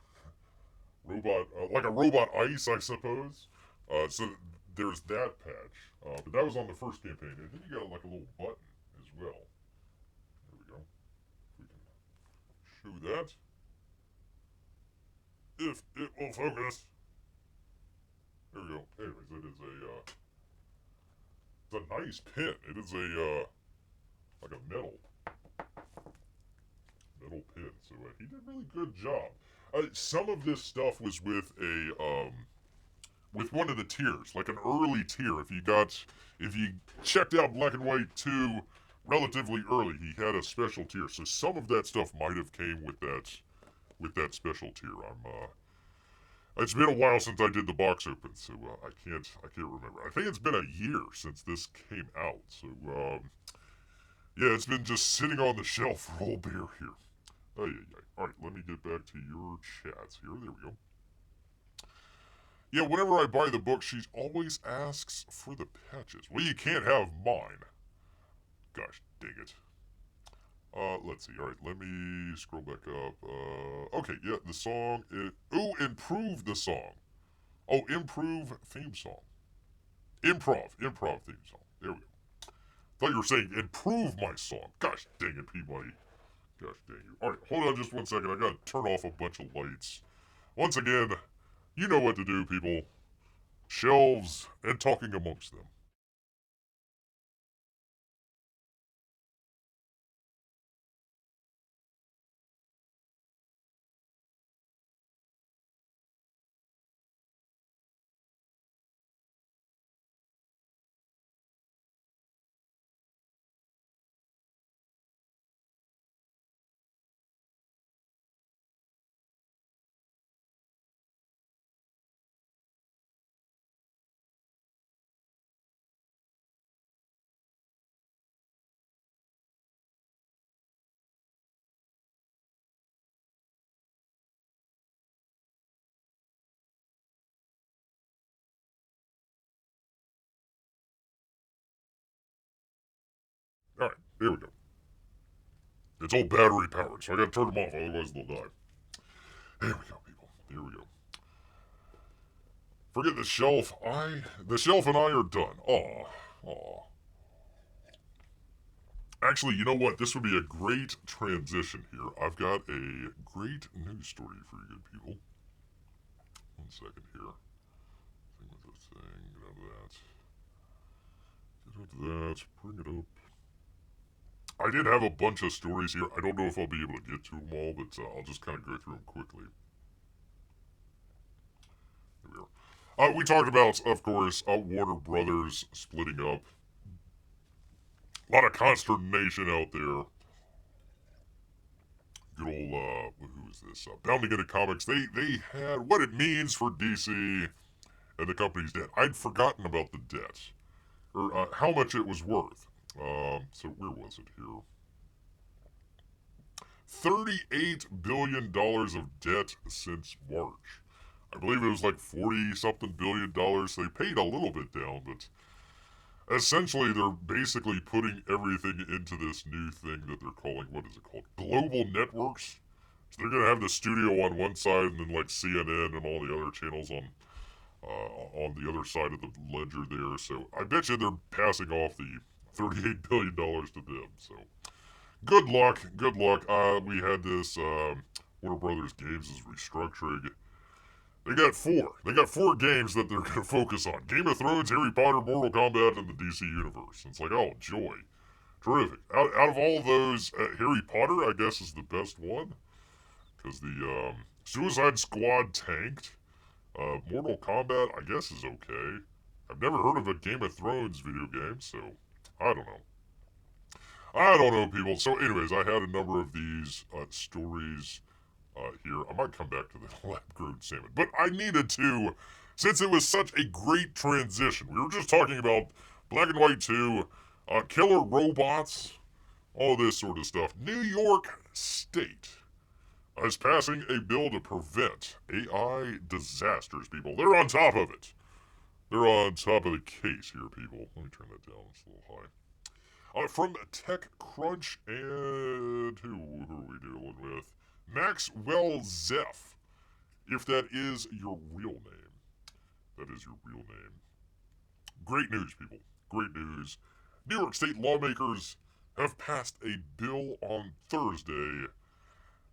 like a robot ice, I suppose. So there's that patch. But that was on the first campaign, and then you got like a little button as well. There we go. We can show that. If it will focus. There we go. Anyways, it is it's a nice pin. It is a, like a metal pin. So he did a really good job. Some of this stuff was with with one of the tiers, like an early tier. If you checked out Black and White 2 relatively early, he had a special tier. So some of that stuff might have came with that special tier. It's been a while since I did the box open, so I can't remember. I think it's been a year since this came out. So yeah, it's been just sitting on the shelf for old bear here. All right, let me get back to your chats here. There we go. Yeah, whenever I buy the book, she always asks for the patches. Well, you can't have mine. Gosh, dang it. Let's see. All right, let me scroll back up. Okay, yeah, the song is... Ooh, improve the song. Oh, improve theme song. Improv theme song. There we go. Thought you were saying improve my song. Gosh dang it, Peabody. Gosh dang you. All right, hold on just one second. I gotta turn off a bunch of lights. Once again, you know what to do, people. Shelves and talking amongst them. All right, there we go. It's all battery powered, so I gotta turn them off, otherwise they'll die. There we go, people. There we go. Forget the shelf. The shelf and I are done. Aw. Actually, you know what? This would be a great transition here. I've got a great news story for you good people. One second here. Get out of that. Bring it up. I did have a bunch of stories here. I don't know if I'll be able to get to them all, but I'll just kind of go through them quickly. There we are. We talked about, of course, Warner Brothers splitting up. A lot of consternation out there. Good old, who is this? Bounding into Comics. They had what it means for DC and the company's debt. I'd forgotten about the debt. Or how much it was worth. So where was it here? $38 billion of debt since March. I believe it was like 40-something billion dollars. They paid a little bit down, but essentially they're basically putting everything into this new thing that they're calling, what is it called? Global Networks. So they're going to have the studio on one side and then like CNN and all the other channels on the other side of the ledger there. So I bet you they're passing off the $38 billion to them. So good luck. We had this Warner Brothers Games is restructuring. They got four games that they're going to focus on. Game of Thrones, Harry Potter, Mortal Kombat, and the DC Universe. And it's like, oh, joy. Terrific. Out of all of those, Harry Potter, I guess, is the best one. Because the Suicide Squad tanked. Mortal Kombat, I guess, is okay. I've never heard of a Game of Thrones video game, so I don't know, people. So anyways, I had a number of these stories here. I might come back to the lab-grown salmon. But I needed to, since it was such a great transition. We were just talking about Black and White 2, killer robots, all this sort of stuff. New York State is passing a bill to prevent AI disasters, people. They're on top of it. They're on top of the case here, people. Let me turn that down. It's a little high. From TechCrunch and who are we dealing with? Maxwell Zeff, if that is your real name. That is your real name. Great news, people. Great news. New York State lawmakers have passed a bill on Thursday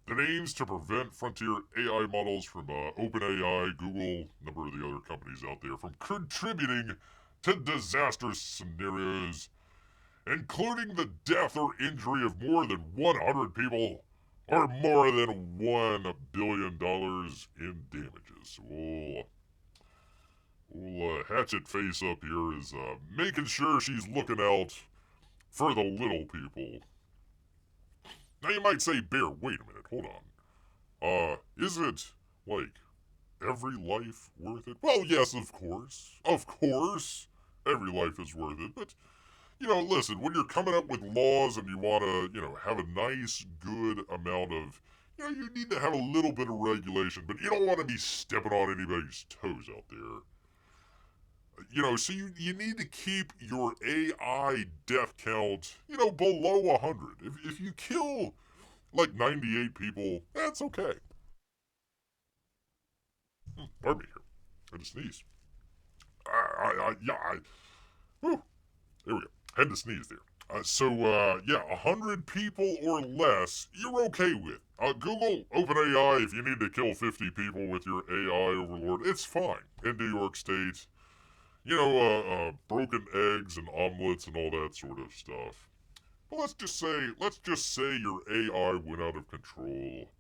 that aims to prevent frontier AI models from OpenAI, Google, a number of the other companies out there, from contributing to disaster scenarios, including the death or injury of more than 100 people or more than $1 billion in damages. Hatchet Face up here is making sure she's looking out for the little people. Now you might say, Bear, wait a minute, hold on. Is it, like, every life worth it? Well, yes, of course. Of course, every life is worth it. But, listen, when you're coming up with laws and you want to, have a nice, good amount of, you need to have a little bit of regulation, but you don't want to be stepping on anybody's toes out there. So you need to keep your AI death count, below 100. If you kill, like, 98 people, that's okay. Pardon me here. I just sneezed. Whew. There we go. Had to sneeze there. 100 people or less, you're okay with. Google, OpenAI, if you need to kill 50 people with your AI overlord, it's fine. In New York State, broken eggs and omelets and all that sort of stuff. But let's just say your AI went out of control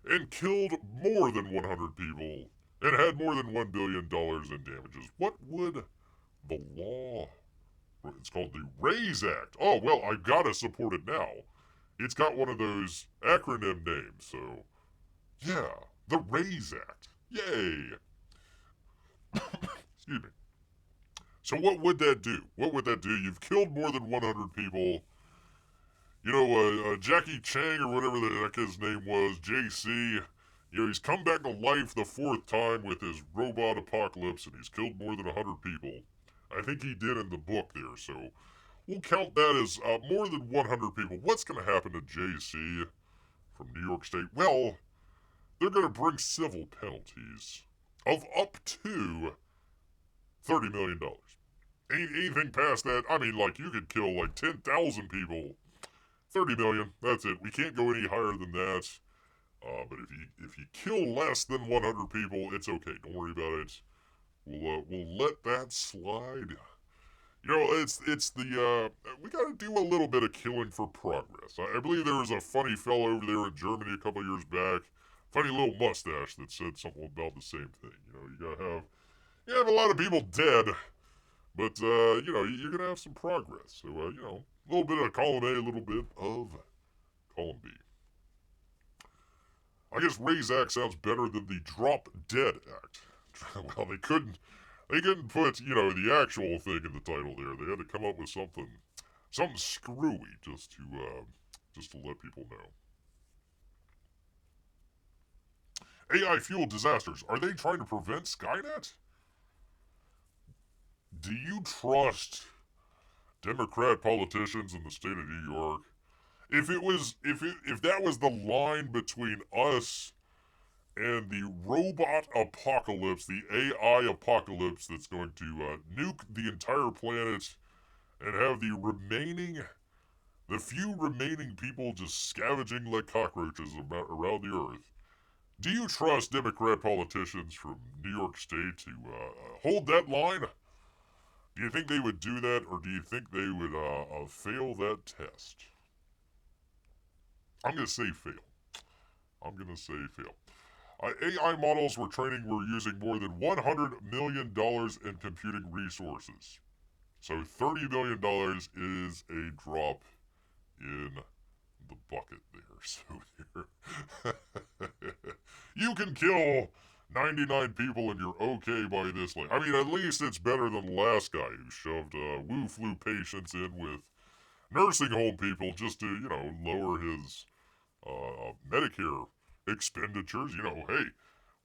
and killed more than 100 people and had more than $1 billion in damages. What would the law? It's called the RAISE Act. Oh, well, I gotta support it now. It's got one of those acronym names, so yeah, the RAISE Act. Yay! Excuse me. So what would that do? What would that do? You've killed more than 100 people. Jackie Chang or whatever the heck his name was, JC, he's come back to life the fourth time with his robot apocalypse and he's killed more than 100 people. I think he did in the book there, so we'll count that as more than 100 people. What's going to happen to JC from New York State? Well, they're going to bring civil penalties of up to $30 million. Anything past that, I mean, like, you could kill like 10,000 people. 30 million, that's it. We can't go any higher than that. But if you kill less than 100 people, it's okay. Don't worry about it. We'll let that slide. It's the we got to do a little bit of killing for progress. I believe there was a funny fellow over there in Germany a couple years back, funny little mustache that said something about the same thing. You have a lot of people dead, but you're gonna have some progress. So a little bit of column A, a little bit of column B. I guess Raise Act sounds better than the Drop Dead Act. Well, they couldn't put, the actual thing in the title there. They had to come up with something screwy just to let people know. AI fueled disasters. Are they trying to prevent Skynet? Do you trust Democrat politicians in the state of New York? If that was the line between us and the robot apocalypse, the AI apocalypse that's going to nuke the entire planet and have the few remaining people just scavenging like cockroaches around the earth. Do you trust Democrat politicians from New York State to hold that line? Do you think they would do that, or do you think they would fail that test? I'm going to say fail. AI models we're training were using more than $100 million in computing resources. So $30 million is a drop in the bucket there. So you can kill 99 people and you're okay by this lane. I mean, at least it's better than the last guy who shoved Wu flu patients in with nursing home people just to, lower his Medicare expenditures. Hey,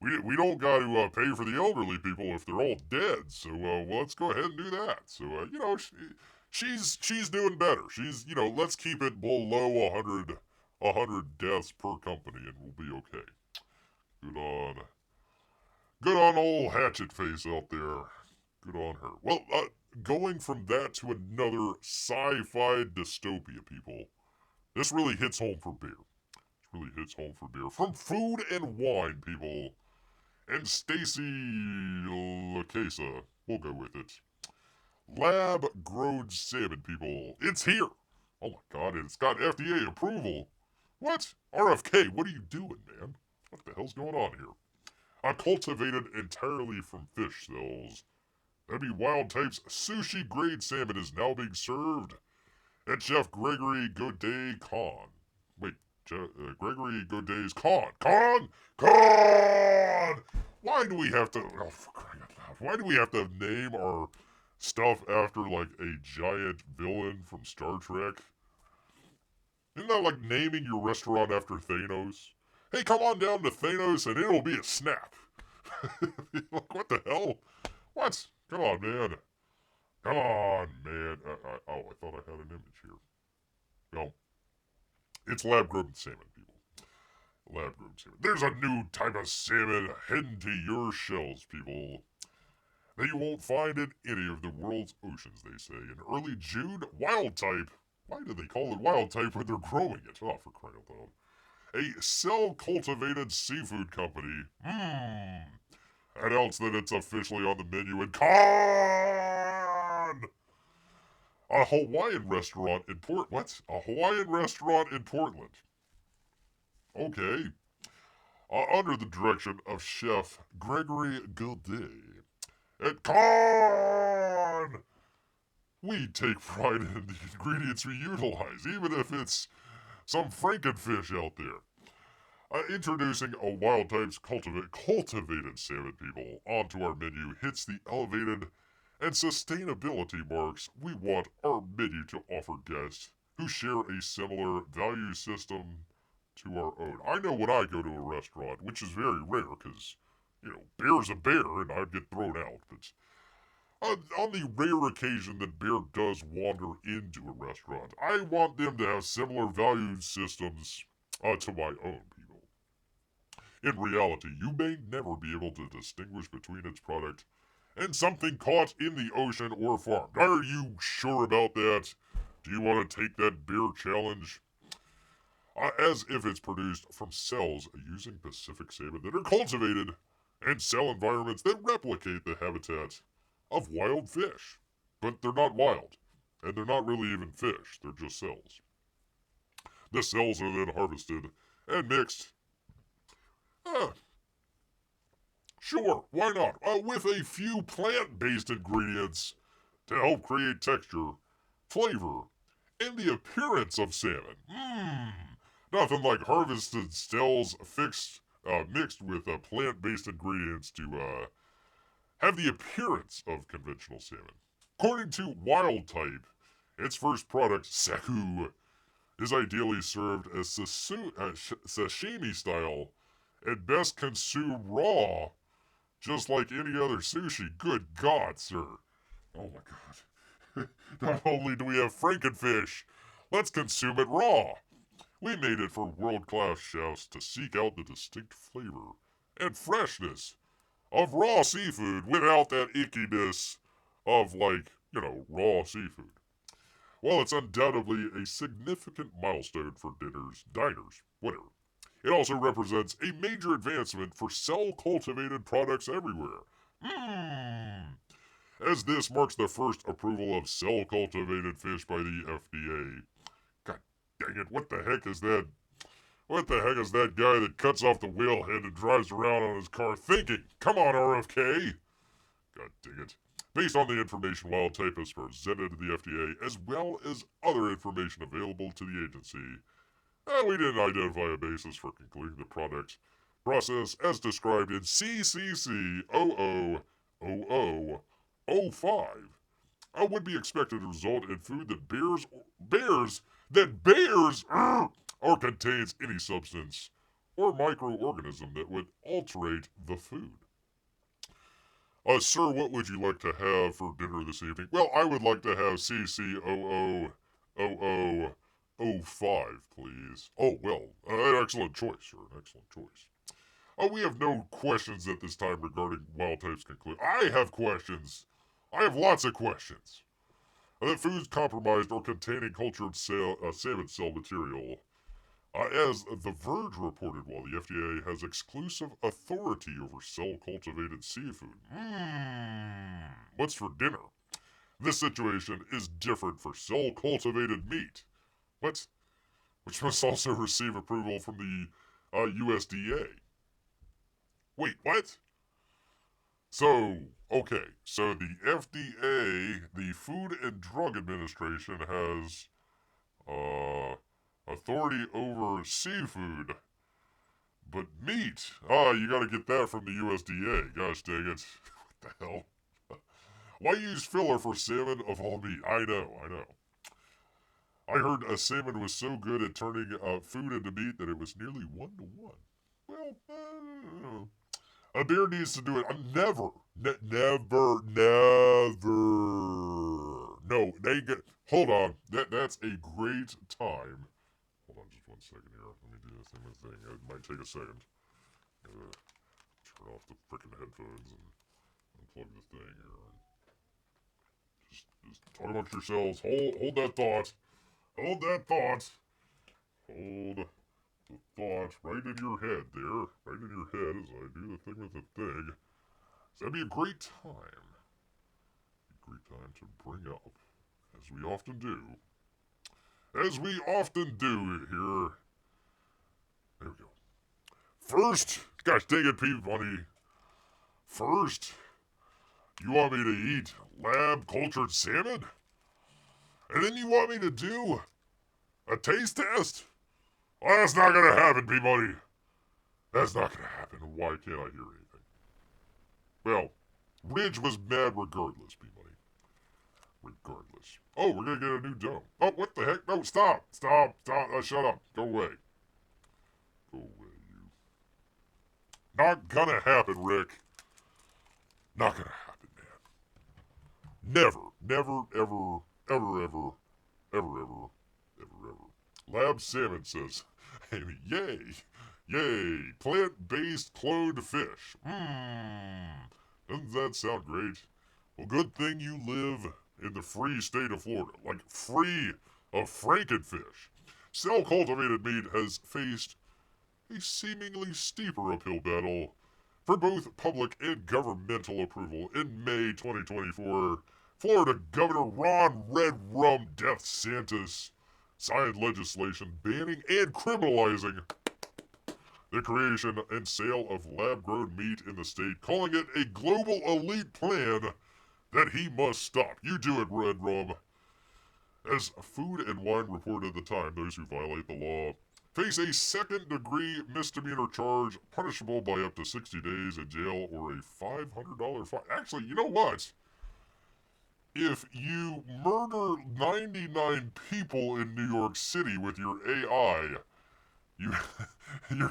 we don't got to pay for the elderly people if they're all dead. So well, let's go ahead and do that. So she's doing better. Let's keep it below 100 deaths per company, and we'll be okay. Good on Good on old Hatchet Face out there. Good on her. Well, going from that to another sci-fi dystopia, people. This really hits home for beer. This really hits home for beer. From Food and Wine, people. And Stacy LaCasa. We'll go with it. Lab-grown salmon, people. It's here. Oh my god, it's got FDA approval. What? RFK, what are you doing, man? What the hell's going on here? Cultivated entirely from fish cells. That'd be Wild Type's sushi grade salmon is now being served at Chef Gregory Godet Khan. Wait, Gregory Godet's Khan. Khan! Why do we have to, oh, for crying out loud, why do we have to name our stuff after, like, a giant villain from Star Trek? Isn't that like naming your restaurant after Thanos? Hey, come on down to Thanos and it'll be a snap. Like, what the hell? What? Come on, man. Come on, man. I thought I had an image here. Well, it's lab-grown salmon, people. Lab-grown salmon. There's a new type of salmon heading to your shelves, people, that you won't find in any of the world's oceans, they say. In early June, Wild Type. Why do they call it Wild Type when they're growing it? Oh, for crying out loud. A cell-cultivated seafood company announced that it's officially on the menu in Cannes! A Hawaiian restaurant in What? A Hawaiian restaurant in Portland. Okay. Under the direction of Chef Gregory Godet. At Cannes! We take pride in the ingredients we utilize, even if it's some frankenfish out there. Introducing a Wild Type's cultivated salmon, people, onto our menu hits the elevated and sustainability marks we want our menu to offer guests who share a similar value system to our own. I know when I go to a restaurant, which is very rare because, bear's a bear and I'd get thrown out, but on the rare occasion that bear does wander into a restaurant, I want them to have similar value systems to my own, people. In reality, you may never be able to distinguish between its product and something caught in the ocean or farmed. Are you sure about that? Do you want to take that beer challenge? As if it's produced from cells using Pacific salmon that are cultivated in cell environments that replicate the habitat of wild fish. But they're not wild, and they're not really even fish, they're just cells. The cells are then harvested and mixed. Sure, why not? With a few plant-based ingredients to help create texture, flavor, and the appearance of salmon. Nothing like harvested cells mixed with plant-based ingredients to have the appearance of conventional salmon. According to Wild Type, its first product, Saku, is ideally served as sashimi style and best consumed raw, just like any other sushi. Good God, sir. Oh my God. Not only do we have frankenfish, let's consume it raw. We made it for world-class chefs to seek out the distinct flavor and freshness of raw seafood without that ickiness of, raw seafood. Well, it's undoubtedly a significant milestone for diners, whatever. It also represents a major advancement for cell-cultivated products everywhere. As this marks the first approval of cell-cultivated fish by the FDA. God dang it, what the heck is that? What the heck is that guy that cuts off the whale head and drives around on his car thinking? Come on, RFK! God dang it. Based on the information Wild Type has presented to the FDA, as well as other information available to the agency, we didn't identify a basis for concluding the product process as described in CCC 000005 would be expected to result in food that bears or contains any substance or microorganism that would alterate the food. Sir, what would you like to have for dinner this evening? Well, I would like to have CC000005, please. Oh, well, an excellent choice, sir, an excellent choice. We have no questions at this time regarding wild types conclude. I have questions. I have lots of questions. That foods compromised or containing cultured salmon cell material. As The Verge reported, while the FDA has exclusive authority over cell-cultivated seafood. What's for dinner? This situation is different for cell-cultivated meat. What? Which must also receive approval from the USDA. Wait, what? So the FDA, the Food and Drug Administration, has authority over seafood, but meat, you gotta get that from the USDA. Gosh dang it. What the hell? Why use filler for salmon of all meat? I know. I heard a salmon was so good at turning food into meat that it was nearly 1-to-1. Well, I don't know. A beer needs to do it. Never. No, hold on. That's a great time. Hold on just 1 second here. Let me do this thing. It might take a second. Gotta turn off the freaking headphones and unplug the thing here. Just talk amongst yourselves. Hold that thought. Hold that thought. Hold the thought right in your head there. Right in your head as I do the thing with the thing. So that'd be a great time. A great time to bring up, as we often do. As we often do here. There we go. First, gosh dang it, Peabody. First, you want me to eat lab-cultured salmon? And then you want me to do a taste test? Well, that's not gonna happen, Peabody. That's not gonna happen. Why can't I hear anything? Well, Ridge was mad regardless, Peabody. Regardless. Oh, we're gonna get a new dome. Oh, what the heck? No, stop. Shut up. Go away. Go away, you. Not gonna happen, Rick. Not gonna happen, man. Never, ever. Lab Salmon says, yay, plant-based cloned fish. Doesn't that sound great? Well, good thing you live in the free state of Florida, like free of frankenfish. Cell-cultivated meat has faced a seemingly steeper uphill battle for both public and governmental approval. In May 2024, Florida Governor Ron Red Rum DeSantis signed legislation banning and criminalizing the creation and sale of lab-grown meat in the state, calling it a global elite plan that he must stop. You do it, Red Rum. As Food and Wine reported at the time, those who violate the law face a second-degree misdemeanor charge punishable by up to 60 days in jail or a $500 fine. Actually, you know what? If you murder 99 people in New York City with your AI, you're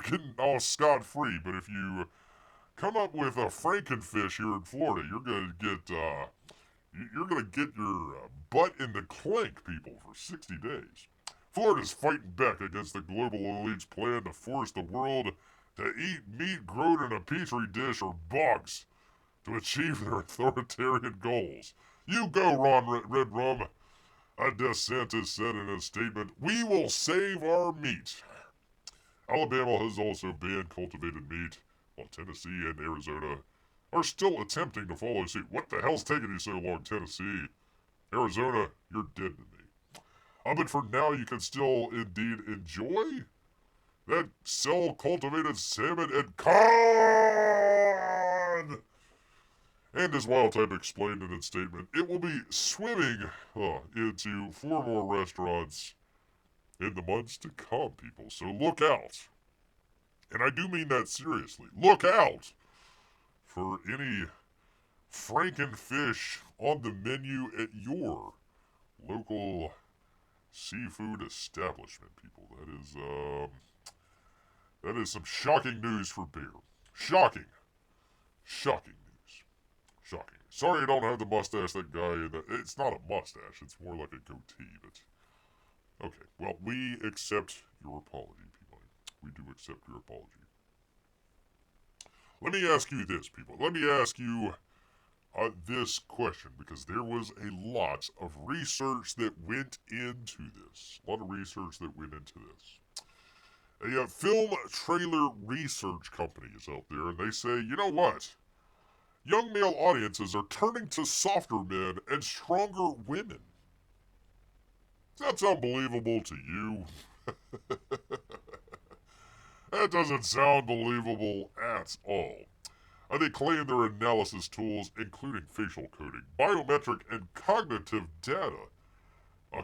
getting off scot-free. But if you come up with a Frankenfish here in Florida, you're gonna get your butt in the clink, people, for 60 days. Florida's fighting back against the global elite's plan to force the world to eat meat grown in a petri dish or box to achieve their authoritarian goals. You go, Red Rum. DeSantis said in a statement, "We will save our meat." Alabama has also banned cultivated meat, while Tennessee and Arizona are still attempting to follow suit. What the hell's taking you so long, Tennessee? Arizona, you're dead to me. But for now, you can still indeed enjoy that cell-cultivated salmon and cod! And as Wild Type explained in its statement, it will be swimming into 4 more restaurants in the months to come, people. So look out. And I do mean that seriously. Look out for any Frankenfish on the menu at your local seafood establishment, people. That is, That is some shocking news for beer. Shocking. Shocking news. Shocking. Sorry I don't have the mustache that guy. It's not a mustache. It's more like a goatee. But okay. Well, we accept your apology, people. We do accept your apology. Let me ask you this, people. Let me ask you this question, because there was a lot of research that went into this. A lot of research that went into this. A film trailer research company is out there, and they say, you know what? Young male audiences are turning to softer men and stronger women. Does that sound believable to you? That doesn't sound believable at all. They claim their analysis tools, including facial coding, biometric, and cognitive data,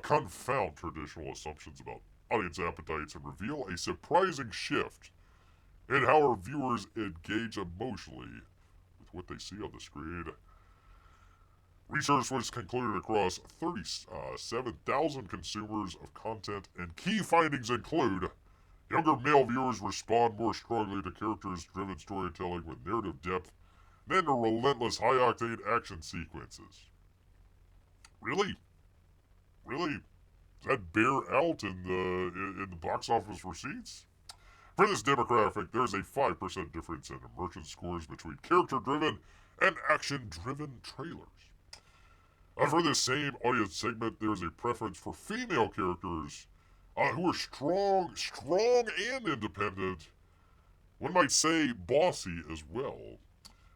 confound traditional assumptions about audience appetites and reveal a surprising shift in how our viewers engage emotionally with what they see on the screen. Research was concluded across 37,000 consumers of content, and key findings include younger male viewers respond more strongly to characters-driven storytelling with narrative depth than to relentless high-octane action sequences. Really? Really? Does that bear out in the box office receipts? For this demographic, there's a 5% difference in immersion scores between character-driven and action-driven trailers. For this same audience segment, there's a preference for female characters who are strong and independent. One might say bossy as well,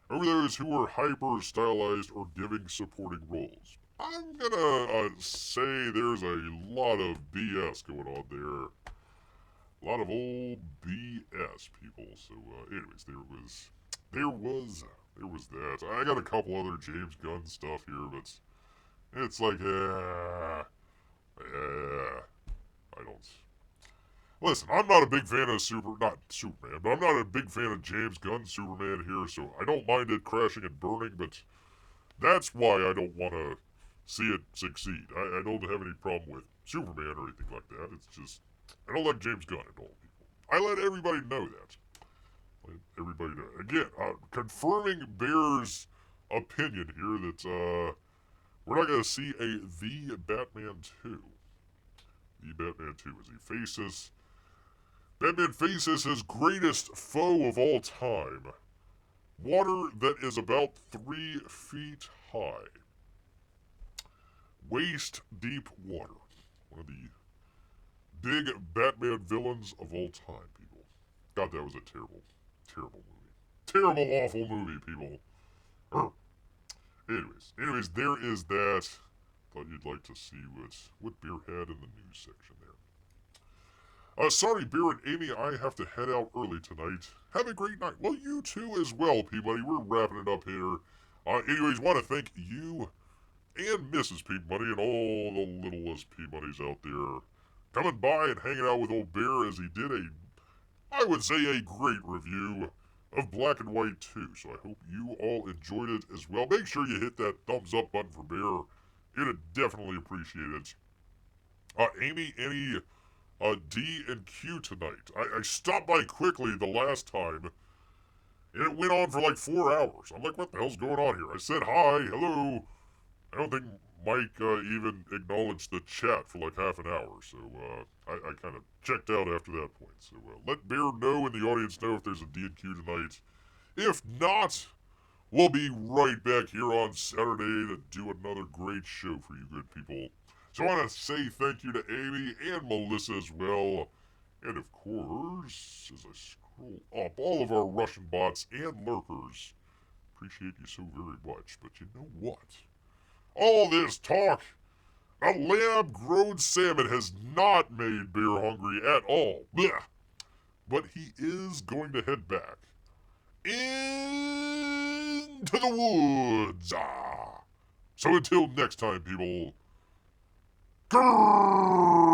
over those who are hyper-stylized or giving supporting roles. I'm gonna say there's a lot of BS going on there. A lot of old BS, people. So, anyways, there was that. I got a couple other James Gunn stuff here, but it's like, I don't. Listen, I'm not a big fan of not Superman, but I'm not a big fan of James Gunn's Superman here, so I don't mind it crashing and burning, but that's why I don't want to see it succeed. I don't have any problem with Superman or anything like that. It's just, I don't like James Gunn at all, people. I let everybody know that. Let everybody know. Again, confirming Bear's opinion here that, we're not going to see The Batman 2. The Batman 2 as he faces... Batman faces his greatest foe of all time. Water that is about 3 feet high. Waist-deep water. One of the big Batman villains of all time, people. God, that was a terrible, terrible movie. Terrible, awful movie, people. Anyways, there is that. Thought you'd like to see what Beer had in the news section there. Sorry, Beer and Amy, I have to head out early tonight. Have a great night. Well, you too as well, Peabody. We're wrapping it up here. Anyways, want to thank you and Mrs. Peabody and all the littlest Peabodys out there coming by and hanging out with old Bear as he did I would say a great review of Black and White 2. So I hope you all enjoyed it as well. Make sure you hit that thumbs up button for Bear. It'd definitely appreciate it. Amy, any D and Q tonight? I stopped by quickly the last time, and it went on for like 4 hours. I'm like, what the hell's going on here? I said hi, hello. I don't think Mike even acknowledged the chat for like half an hour, so I kind of checked out after that point. So let Bear know and the audience know if there's a D&Q tonight. If not, we'll be right back here on Saturday to do another great show for you good people. So I want to say thank you to Amy and Melissa as well. And of course, as I scroll up, all of our Russian bots and lurkers. Appreciate you so very much. But you know what? All this talk, a lab-grown salmon has not made Bear hungry at all. Blech. But he is going to head back into the woods. So until next time, people, grrr!